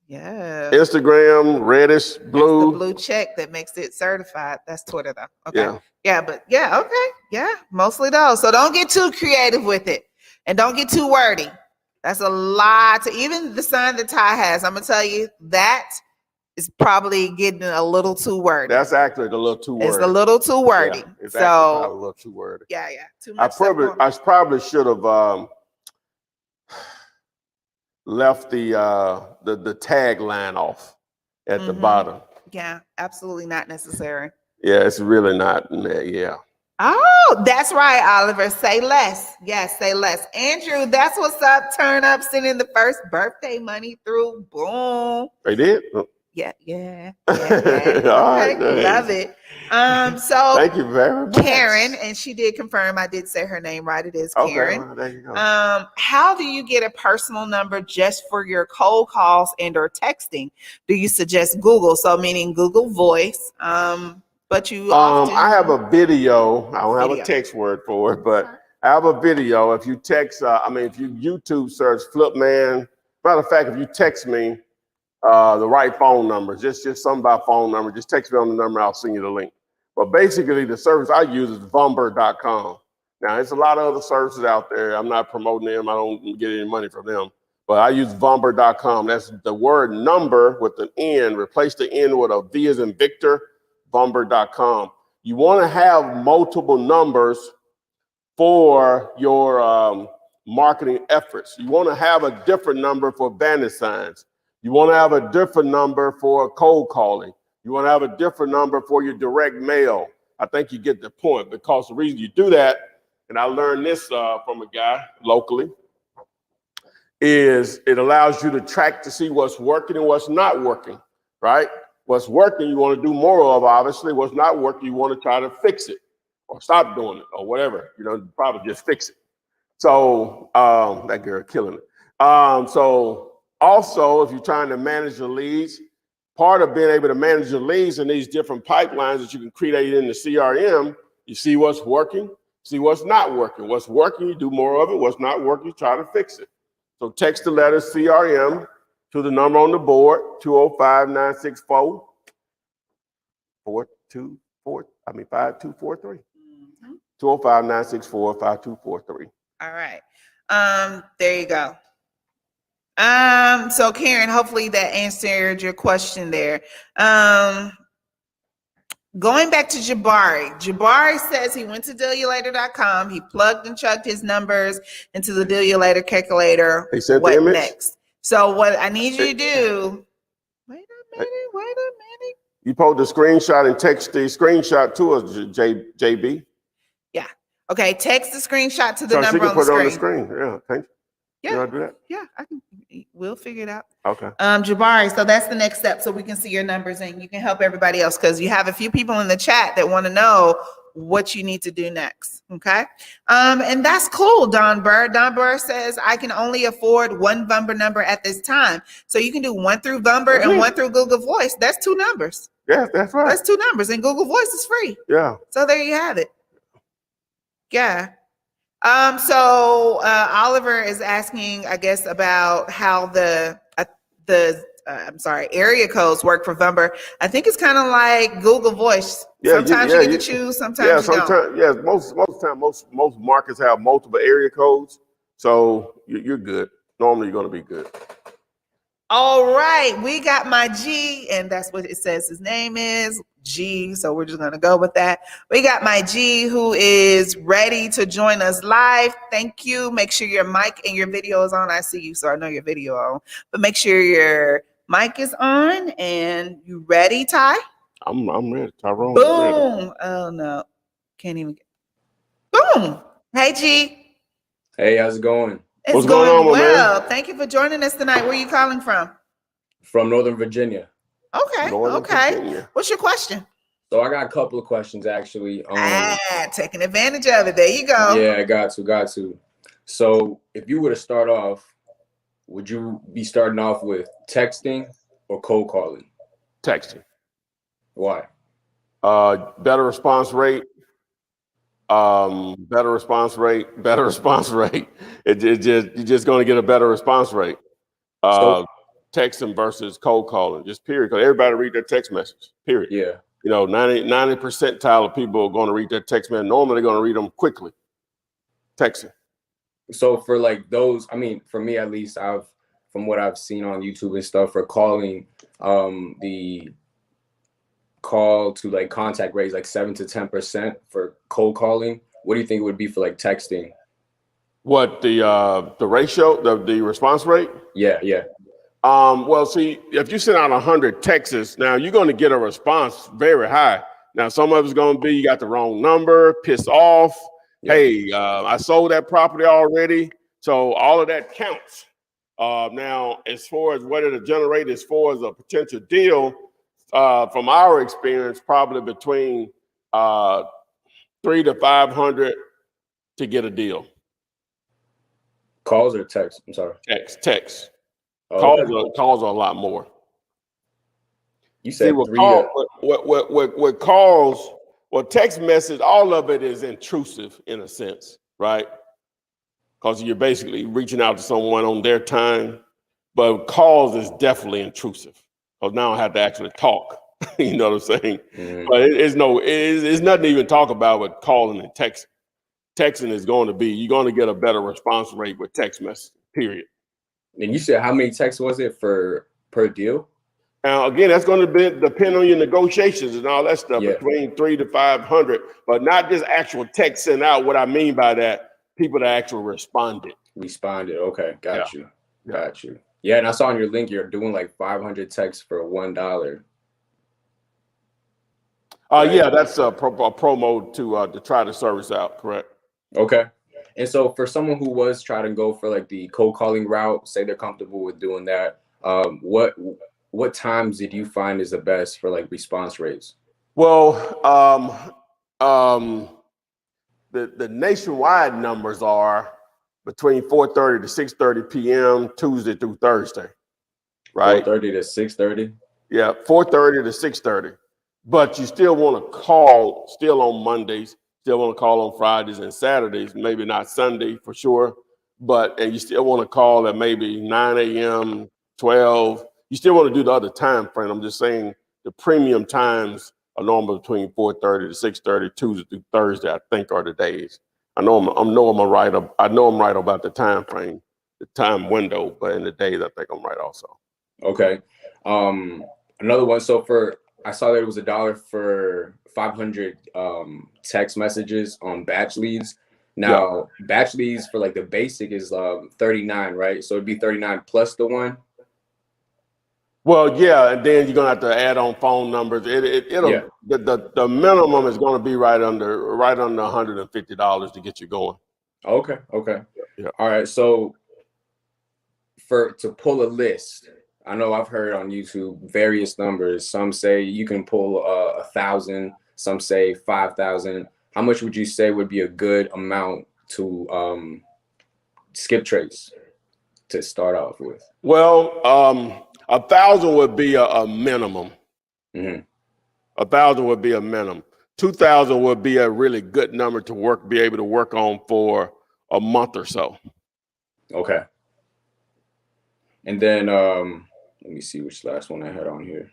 Yeah. Instagram, reddish, That's the blue. blue check that makes it certified. That's Twitter though. Okay. Yeah. Yeah, but yeah, okay. Yeah, mostly those. So don't get too creative with it and don't get too wordy. That's a lot to even the sign that Ty has. I'm gonna tell you that is probably getting a little too wordy. That's actually a little too wordy. It's a little too wordy. Yeah, it's actually probably a So little too wordy. yeah, too I much. stuff going on. probably should have left the tagline off at the bottom. Yeah, absolutely not necessary. Yeah, it's really not. Yeah. Oh, that's right, Oliver. Say less. Yes, say less. Andrew, that's what's up. Turn up, sending the first birthday money through. Boom. They did? Yeah. All Okay, right, love it. So thank you very much. Karen, and she did confirm I did say her name right. It is Karen. Okay, well, there you go. How do you get a personal number just for your cold calls and or texting? Do you suggest Google? So meaning Google Voice. But you often I have a video. I don't have Video. a text word for it, but I have a video. If you text, if you YouTube search Flipman, matter of fact, if you text me the right phone number, just something about phone number, just text me on the number, I'll send you the link. But basically, the service I use is Vumber.com. Now, there's a lot of other services out there. I'm not promoting them. I don't get any money from them. But I use Vumber.com. That's the word number with an N. Replace the N with a V as in Victor. Vumber.com. You want to have multiple numbers for your marketing efforts. You want to have a different number for Bandit signs. You want to have a different number for cold calling. You want to have a different number for your direct mail. I think you get the point, because the reason you do that, and I learned this from a guy locally, is it allows you to track to see what's working and what's not working, right? What's working, you want to do more of, obviously. What's not working, you want to try to fix it or stop doing it or whatever. Probably just fix it. So that girl killing it. So also, if you're trying to manage your leads, part of being able to manage your leads in these different pipelines that you can create in the CRM, you see what's working, see what's not working. What's working, you do more of it. What's not working, you try to fix it. So text the letter CRM to the number on the board, 205-964-5243. 205-964-5243. All right. There you go. So Karen, hopefully that answered your question there. Going back to Jabari. Jabari says he went to Dealulator.com. He plugged and chugged his numbers into the Dealulator calculator. He sent what the image? Next? So what I need you to do, wait a minute. You post the screenshot and text the screenshot to us, JB. Yeah. Okay. Text the screenshot to the So she number can on put the it on the screen. screen. Yeah, thank you. Yeah. You want to do that? Yeah, we'll figure it out. Okay. Jabari, so that's the next step, so we can see your numbers and you can help everybody else, because you have a few people in the chat that want to know what you need to do next. Okay. And that's cool, Don Burr. Don Burr says, I can only afford one Vumber number at this time. So you can do one through Vumber and one through Google Voice. That's two numbers. Yeah, that's right. That's two numbers, and Google Voice is free. Yeah. So there you have it. Yeah. So Oliver is asking, I guess, about how the area codes work for Vumber. I think it's kind of like Google Voice. Yeah, sometimes you get to choose, sometimes you don't. Yeah, most markets have multiple area codes, so you're good. Normally, you're going to be good. All right, we got my G, and that's what it says his name is, G, so we're just gonna go with that. We got my G who is ready to join us live. Thank you. Make sure your mic and your video is on. I see you, so I know your video on, but make sure your mic is on. And you ready, Ty? I'm ready. Tyrone. Boom. Ready. Oh no, can't even get. Boom. Hey G. Hey, how's it going? It's What's going going on, well. man? Thank you for joining us tonight. Where are you calling from? From Northern Virginia. Okay. Northern Okay. Virginia. What's your question? So I got a couple of questions actually. Taking advantage of it. There you go. Yeah, got to. So if you were to start off, would you be starting off with texting or cold calling? Texting. Why? Better response rate. Better response rate. You're just going to get a better response rate. So texting versus cold calling, just period. Because everybody read their text message, period. Yeah. You know, 90 percentile of people are going to read their text message. Normally, they're going to read them quickly, texting. So for like those, I mean, for me at least, from what I've seen on YouTube and stuff, for calling, the call to like contact rate is like 7 to 10% for cold calling. What do you think it would be for like texting? What the ratio, the response rate? Yeah. Well, see, if you send out 100 texts, now you're going to get a response very high. Now, some of it's going to be you got the wrong number, pissed off. Yeah. Hey, I sold that property already. So all of that counts. Now, as far as what it'll generate, as far as a potential deal, from our experience, probably between 300 to 500 to get a deal. Calls or text? I'm sorry. Text. Oh, Calls are a lot more. You said See, three to... what calls, well, text message, all of it is intrusive in a sense, right? Because you're basically reaching out to someone on their time, but calls is definitely intrusive. Because now I have to actually talk. You know what I'm saying? Mm-hmm. But it's nothing to even talk about with calling and texting. Texting is going to be, you're going to get a better response rate with text message, period. And you said how many texts was it per deal? Now, again, that's going to depend on your negotiations and all that stuff, between 300 to 500, but not just actual text sent out. What I mean by that, people that actually responded. Okay, got you. Yeah, and I saw on your link you're doing like 500 texts for $1. Yeah, that's a promo to try the service out, correct? Okay. And so for someone who was trying to go for like the cold calling route, say they're comfortable with doing that, what times did you find is the best for like response rates? Well, the nationwide numbers are between 4:30 to 6:30 p.m. Tuesday through Thursday, right? 4:30 to 6:30. Yeah, 4:30 to 6:30. But you still want to call still on Mondays, still want to call on Fridays and Saturdays, maybe not Sunday for sure, and you still want to call at maybe 9 a.m., 12. You still want to do the other time frame. I'm just saying the premium times are normally between 4:30 to 6:30, Tuesday through Thursday, I think are the days. I know I'm right about the time frame, the time window, but in the days I think I'm right also. Okay. Another one. So I saw that it was $1 for 500 text messages on batch leads. Now, batch leads for like the basic is 39, right? So it'd be 39 plus the one. Well, yeah, and then you're gonna have to add on phone numbers. The minimum is gonna be right under $150 to get you going. Okay. Yeah. All right. So to pull a list, I know I've heard on YouTube various numbers. Some say you can pull 1,000, some say 5,000. How much would you say would be a good amount to skip trace to start off with? Well, 1,000 would be a minimum. Mm-hmm. 1,000 would be a minimum. 2,000 would be a really good number to be able to work on for a month or so. Okay. And then let me see which last one I had on here.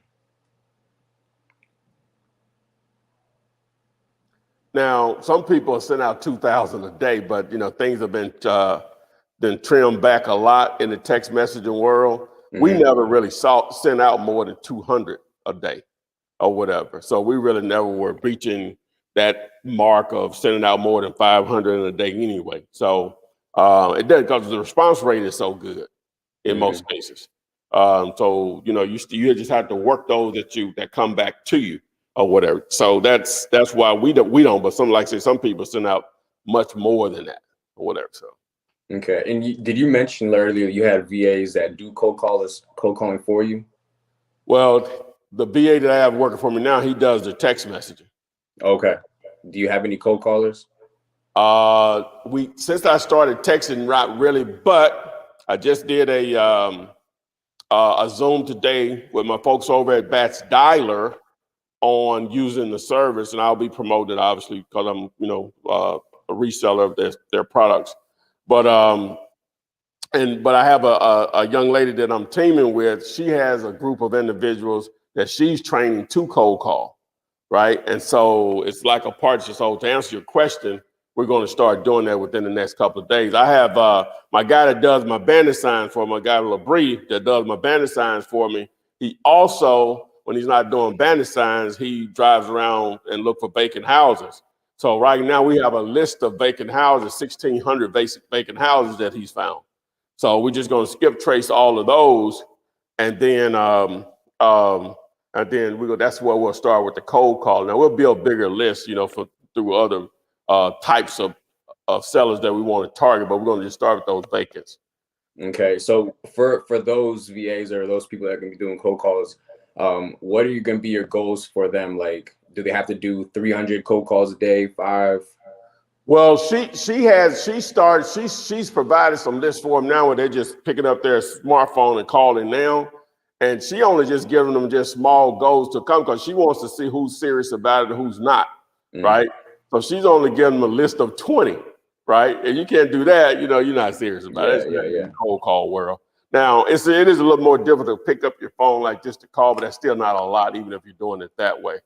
Now, some people send out 2,000 a day, but things have been trimmed back a lot in the text messaging world. Mm-hmm. We never really sent out more than 200 a day or whatever. So we really never were reaching that mark of sending out more than 500 in a day anyway. So it does, because the response rate is so good in most cases. So you just have to work those that come back to you or whatever. So that's why we don't. But some people send out much more than that or whatever. So. Okay. And did you mention earlier you had VAs that do cold calling for you? Well, the VA that I have working for me now, he does the text messaging. Okay. Do you have any cold callers? Since I started texting, not really, but I just did a Zoom today with my folks over at Bats Dialer on using the service, and I'll be promoted obviously because I'm a reseller of their products. But but I have a young lady that I'm teaming with. She has a group of individuals that she's training to cold call, right? And so it's like a partnership. So to answer your question, we're going to start doing that within the next couple of days. I have my guy that does my bandit signs for me, my guy LaBrie that does my bandit signs for me. He also, when he's not doing bandit signs, he drives around and look for vacant houses. So right now we have a list of vacant houses, 1,600 vacant houses that he's found. So we're just going to skip trace all of those, and then that's where we'll start with the cold call. Now we'll build bigger lists, through other types of sellers that we want to target, but we're going to just start with those vacants. Okay, so for those VAs or those people that are going to be doing cold calls, what are going to be your goals for them? Like, do they have to do 300 cold calls a day, 5? Well, she's provided some lists for them now where they're just picking up their smartphone and calling now. And she only just giving them just small goals to come because she wants to see who's serious about it and who's not, right? So she's only giving them a list of 20, right? And you can't do that, you're not serious about it. It's in the cold call world. Now, it is a little more difficult to pick up your phone like just to call, but that's still not a lot, even if you're doing it that way.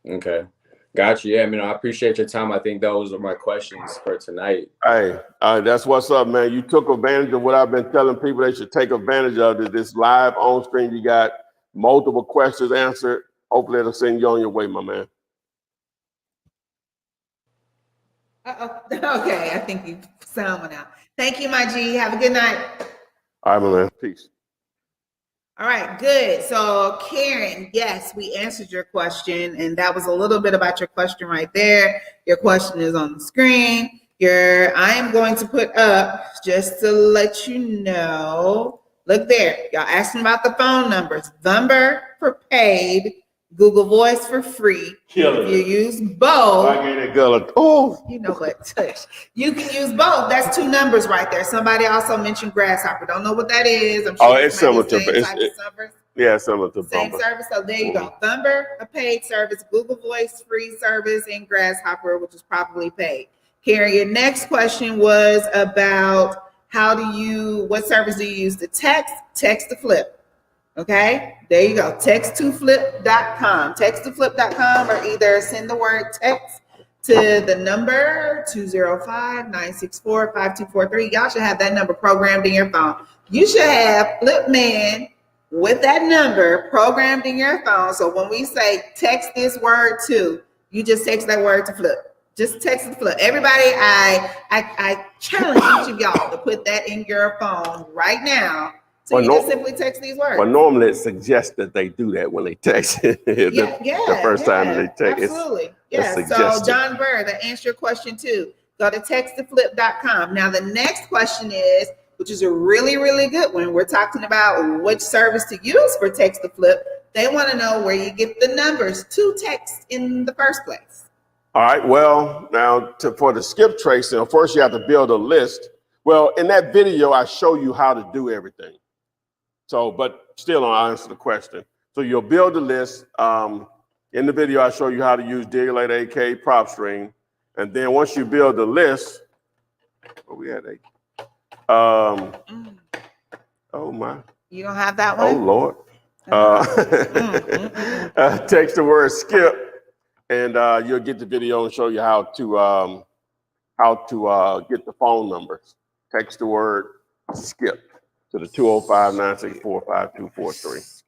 Okay. Gotcha. Yeah, I appreciate your time. I think those are my questions for tonight. Hey, that's what's up, man. You took advantage of what I've been telling people they should take advantage of. This live on screen, you got multiple questions answered. Hopefully it'll send you on your way, my man. Okay, I think you sound one out. Thank you, my G. Have a good night. All right, my man. Peace. All right, good. So Karen, yes, we answered your question, and that was a little bit about your question right there. Your question is on the screen. I am going to put up, just to let you know, look there. Y'all asking about the phone numbers. Number for paid, Google Voice for free. If you use both, you know what? You can use both. That's 2 numbers right there. Somebody also mentioned Grasshopper. Don't know what that is. I'm sure it's similar to similar to same service. So there you go. Thumber, a paid service. Google Voice, free service, and Grasshopper, which is probably paid. Karen, your next question was about what service do you use to text to flip? Okay, there you go. Text2flip.com. Text2flip.com, or either send the word text to the number 205-964-5243. Y'all should have that number programmed in your phone. You should have Flip Man with that number programmed in your phone. So when we say text this word to, you just text that word to Flip. Just text it to Flip. Everybody, I challenge each of y'all to put that in your phone right now. So you just simply text these words. Well, normally it suggests that they do that when they text. The first time they text. Absolutely. So John Bird, I answered your question too. Go to text2flip.com. Now the next question is, which is a really, really good one. We're talking about which service to use for text to flip. They want to know where you get the numbers to text in the first place. All right. Well, now for the skip tracing, first you have to build a list. Well, in that video, I show you how to do everything. So, but still, I'll answer the question. So you'll build a list. In the video, I show you how to use Digulator AK prop string. And then once you build the list, we had AK. Oh my. You don't have that one? Oh Lord. Text the word skip, and you'll get the video and show you how to get the phone numbers. Text the word skip to the 205-964-5243.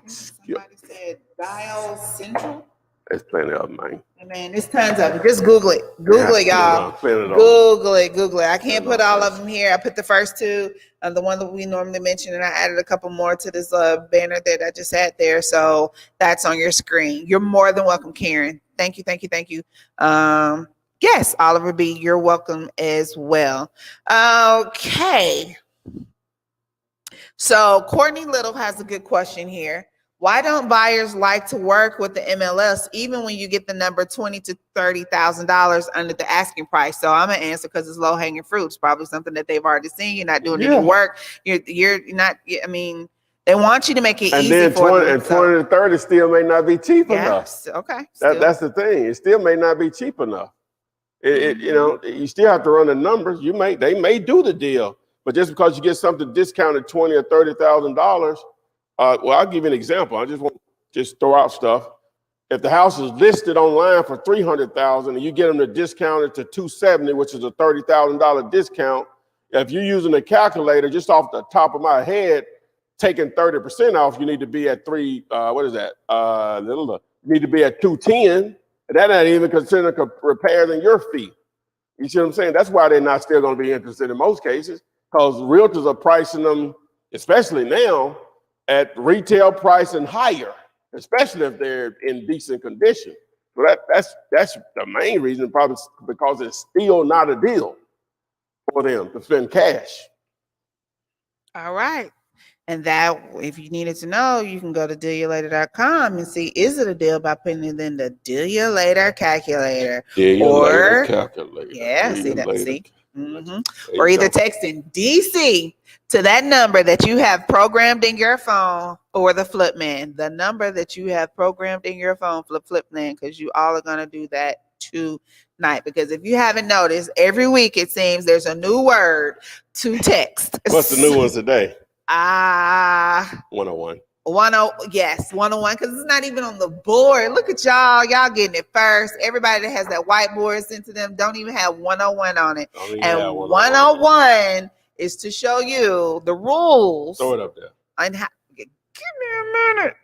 Somebody said dial central. There's plenty of them, man. Man, there's tons of them. Just Google it. Google it, y'all. Google it. I can't put all of them here. I put the first 2, the one that we normally mention, and I added a couple more to this banner that I just had there. So that's on your screen. You're more than welcome, Karen. Thank you. Yes, Oliver B., you're welcome as well. Okay. So Courtney Little has a good question here. Why don't buyers like to work with the MLS even when you get the number $20,000 to $30,000 under the asking price? So I'm gonna answer because it's low hanging fruit. It's probably something that they've already seen. You're not doing any work. You're not. I mean, they want you to make it easy for them. And 20 to 30 still may not be cheap enough. Okay. That's the thing. It still may not be cheap enough. You still have to run the numbers. They may do the deal, But just because you get something discounted $20,000 or $30,000, well, I'll give you an example. I just want to just throw out stuff. If the house is listed online for $300,000 and you get them to discount it to $270,000, which is a $30,000 discount, if you're using a calculator, just off the top of my head, taking 30% off, you need to be at you need to be at 210. That ain't even considered repairs in your fee. You see what I'm saying? That's why they're not still going to be interested in most cases, because realtors are pricing them, especially now, at retail price and higher, especially if they're in decent condition. So that's the main reason, probably because it's still not a deal for them to spend cash. All right. And that, if you needed to know, you can go to dealyoulater.com and see, is it a deal by putting it in the Deal You Later calculator. Later calculator. Yeah, see that? See? Mm-hmm. Or either texting DC to that number that you have programmed in your phone, or the flip man, the number that you have programmed in your phone, flip man, because you all are going to do that tonight. Because if you haven't noticed, every week it seems there's a new word to text. What's the new ones today? 101. Yes, 101, because it's not even on the board. Look at y'all getting it first. Everybody that has that whiteboard sent to them don't even have 101 on it. And 101 is to show you the rules. Throw it up there. And give me a minute.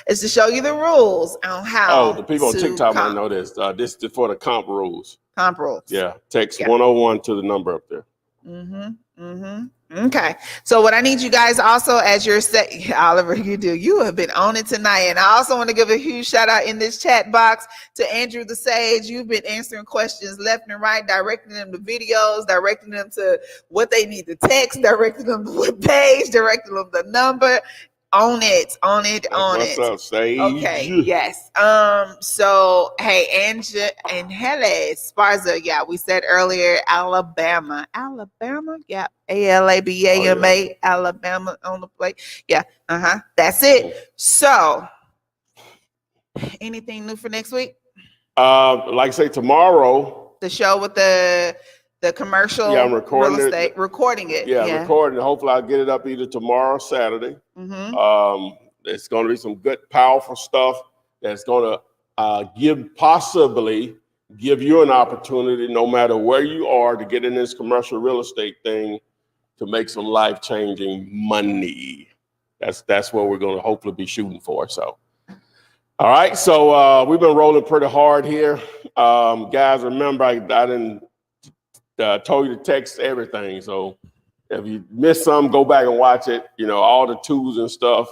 It's to show you the rules on how. Oh, the people on TikTok might know this. This is for the comp rules. Comp rules. Yeah, text 101 to the number up there. Okay. So what I need you guys also, as you're saying, Oliver, you have been on it tonight. And I also want to give a huge shout out in this chat box to Andrew the Sage. You've been answering questions left and right, directing them to videos, directing them to what they need to text, directing them to what page, directing them the number. On it. What's up, Sage? Okay, yes. So hey, Angela and Hele Sparza, yeah, we said earlier, Alabama, yeah, Alabama, Alabama on the plate, yeah, that's it. So, anything new for next week? Like I say, tomorrow, the show with the commercial I'm recording real estate, recording it. Yeah, recording it. Hopefully I'll get it up either tomorrow or Saturday. It's going to be some good, powerful stuff that's going to possibly give you an opportunity, no matter where you are, to get in this commercial real estate thing to make some life-changing money. That's what we're going to hopefully be shooting for. So, all right. So we've been rolling pretty hard here. Guys, remember, I didn't told you to text everything. So if you missed some, go back and watch it. You know, all the tools and stuff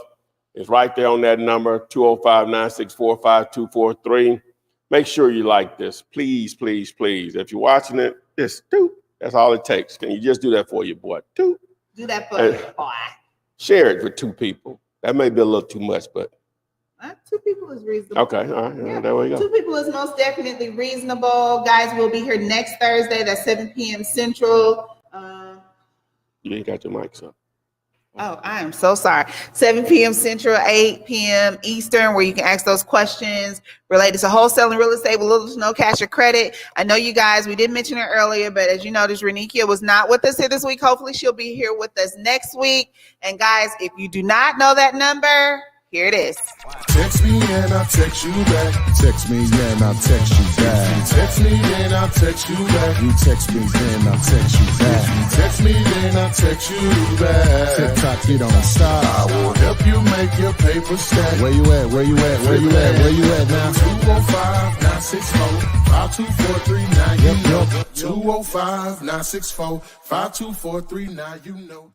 is right there on that number, 205-964-5243. Make sure you like this. Please, please, please. If you're watching it, just doop. That's all it takes. Can you just do that for your boy? Doop. Do that for your boy. Share it with 2 people. That may be a little too much, but 2 people is reasonable. okay, all right, yeah. There we go. 2 people is most definitely reasonable. Guys, we'll be here next Thursday. That's 7 p.m. Central. You ain't got your mics up. Oh, I am so sorry. 7 p.m. Central, 8 p.m. Eastern, where you can ask those questions related to wholesaling real estate with little to no cash or credit. I know you guys, we did mention it earlier, but as you noticed, Renikia was not with us here this week. Hopefully she'll be here with us next week. And guys, if you do not know that number, here it is. Text me and I'll text you back. Text me, and I'll text you back. Text me and I'll text you back. You text me, then I'll text you back. Text me then I'll text you back. TikTok, you don't stop. I will help you make your paper stack. Where you at? Where you at? Where you at? Where you at now? 205-964-5243. Now you know. 205-964-5243. Now you know.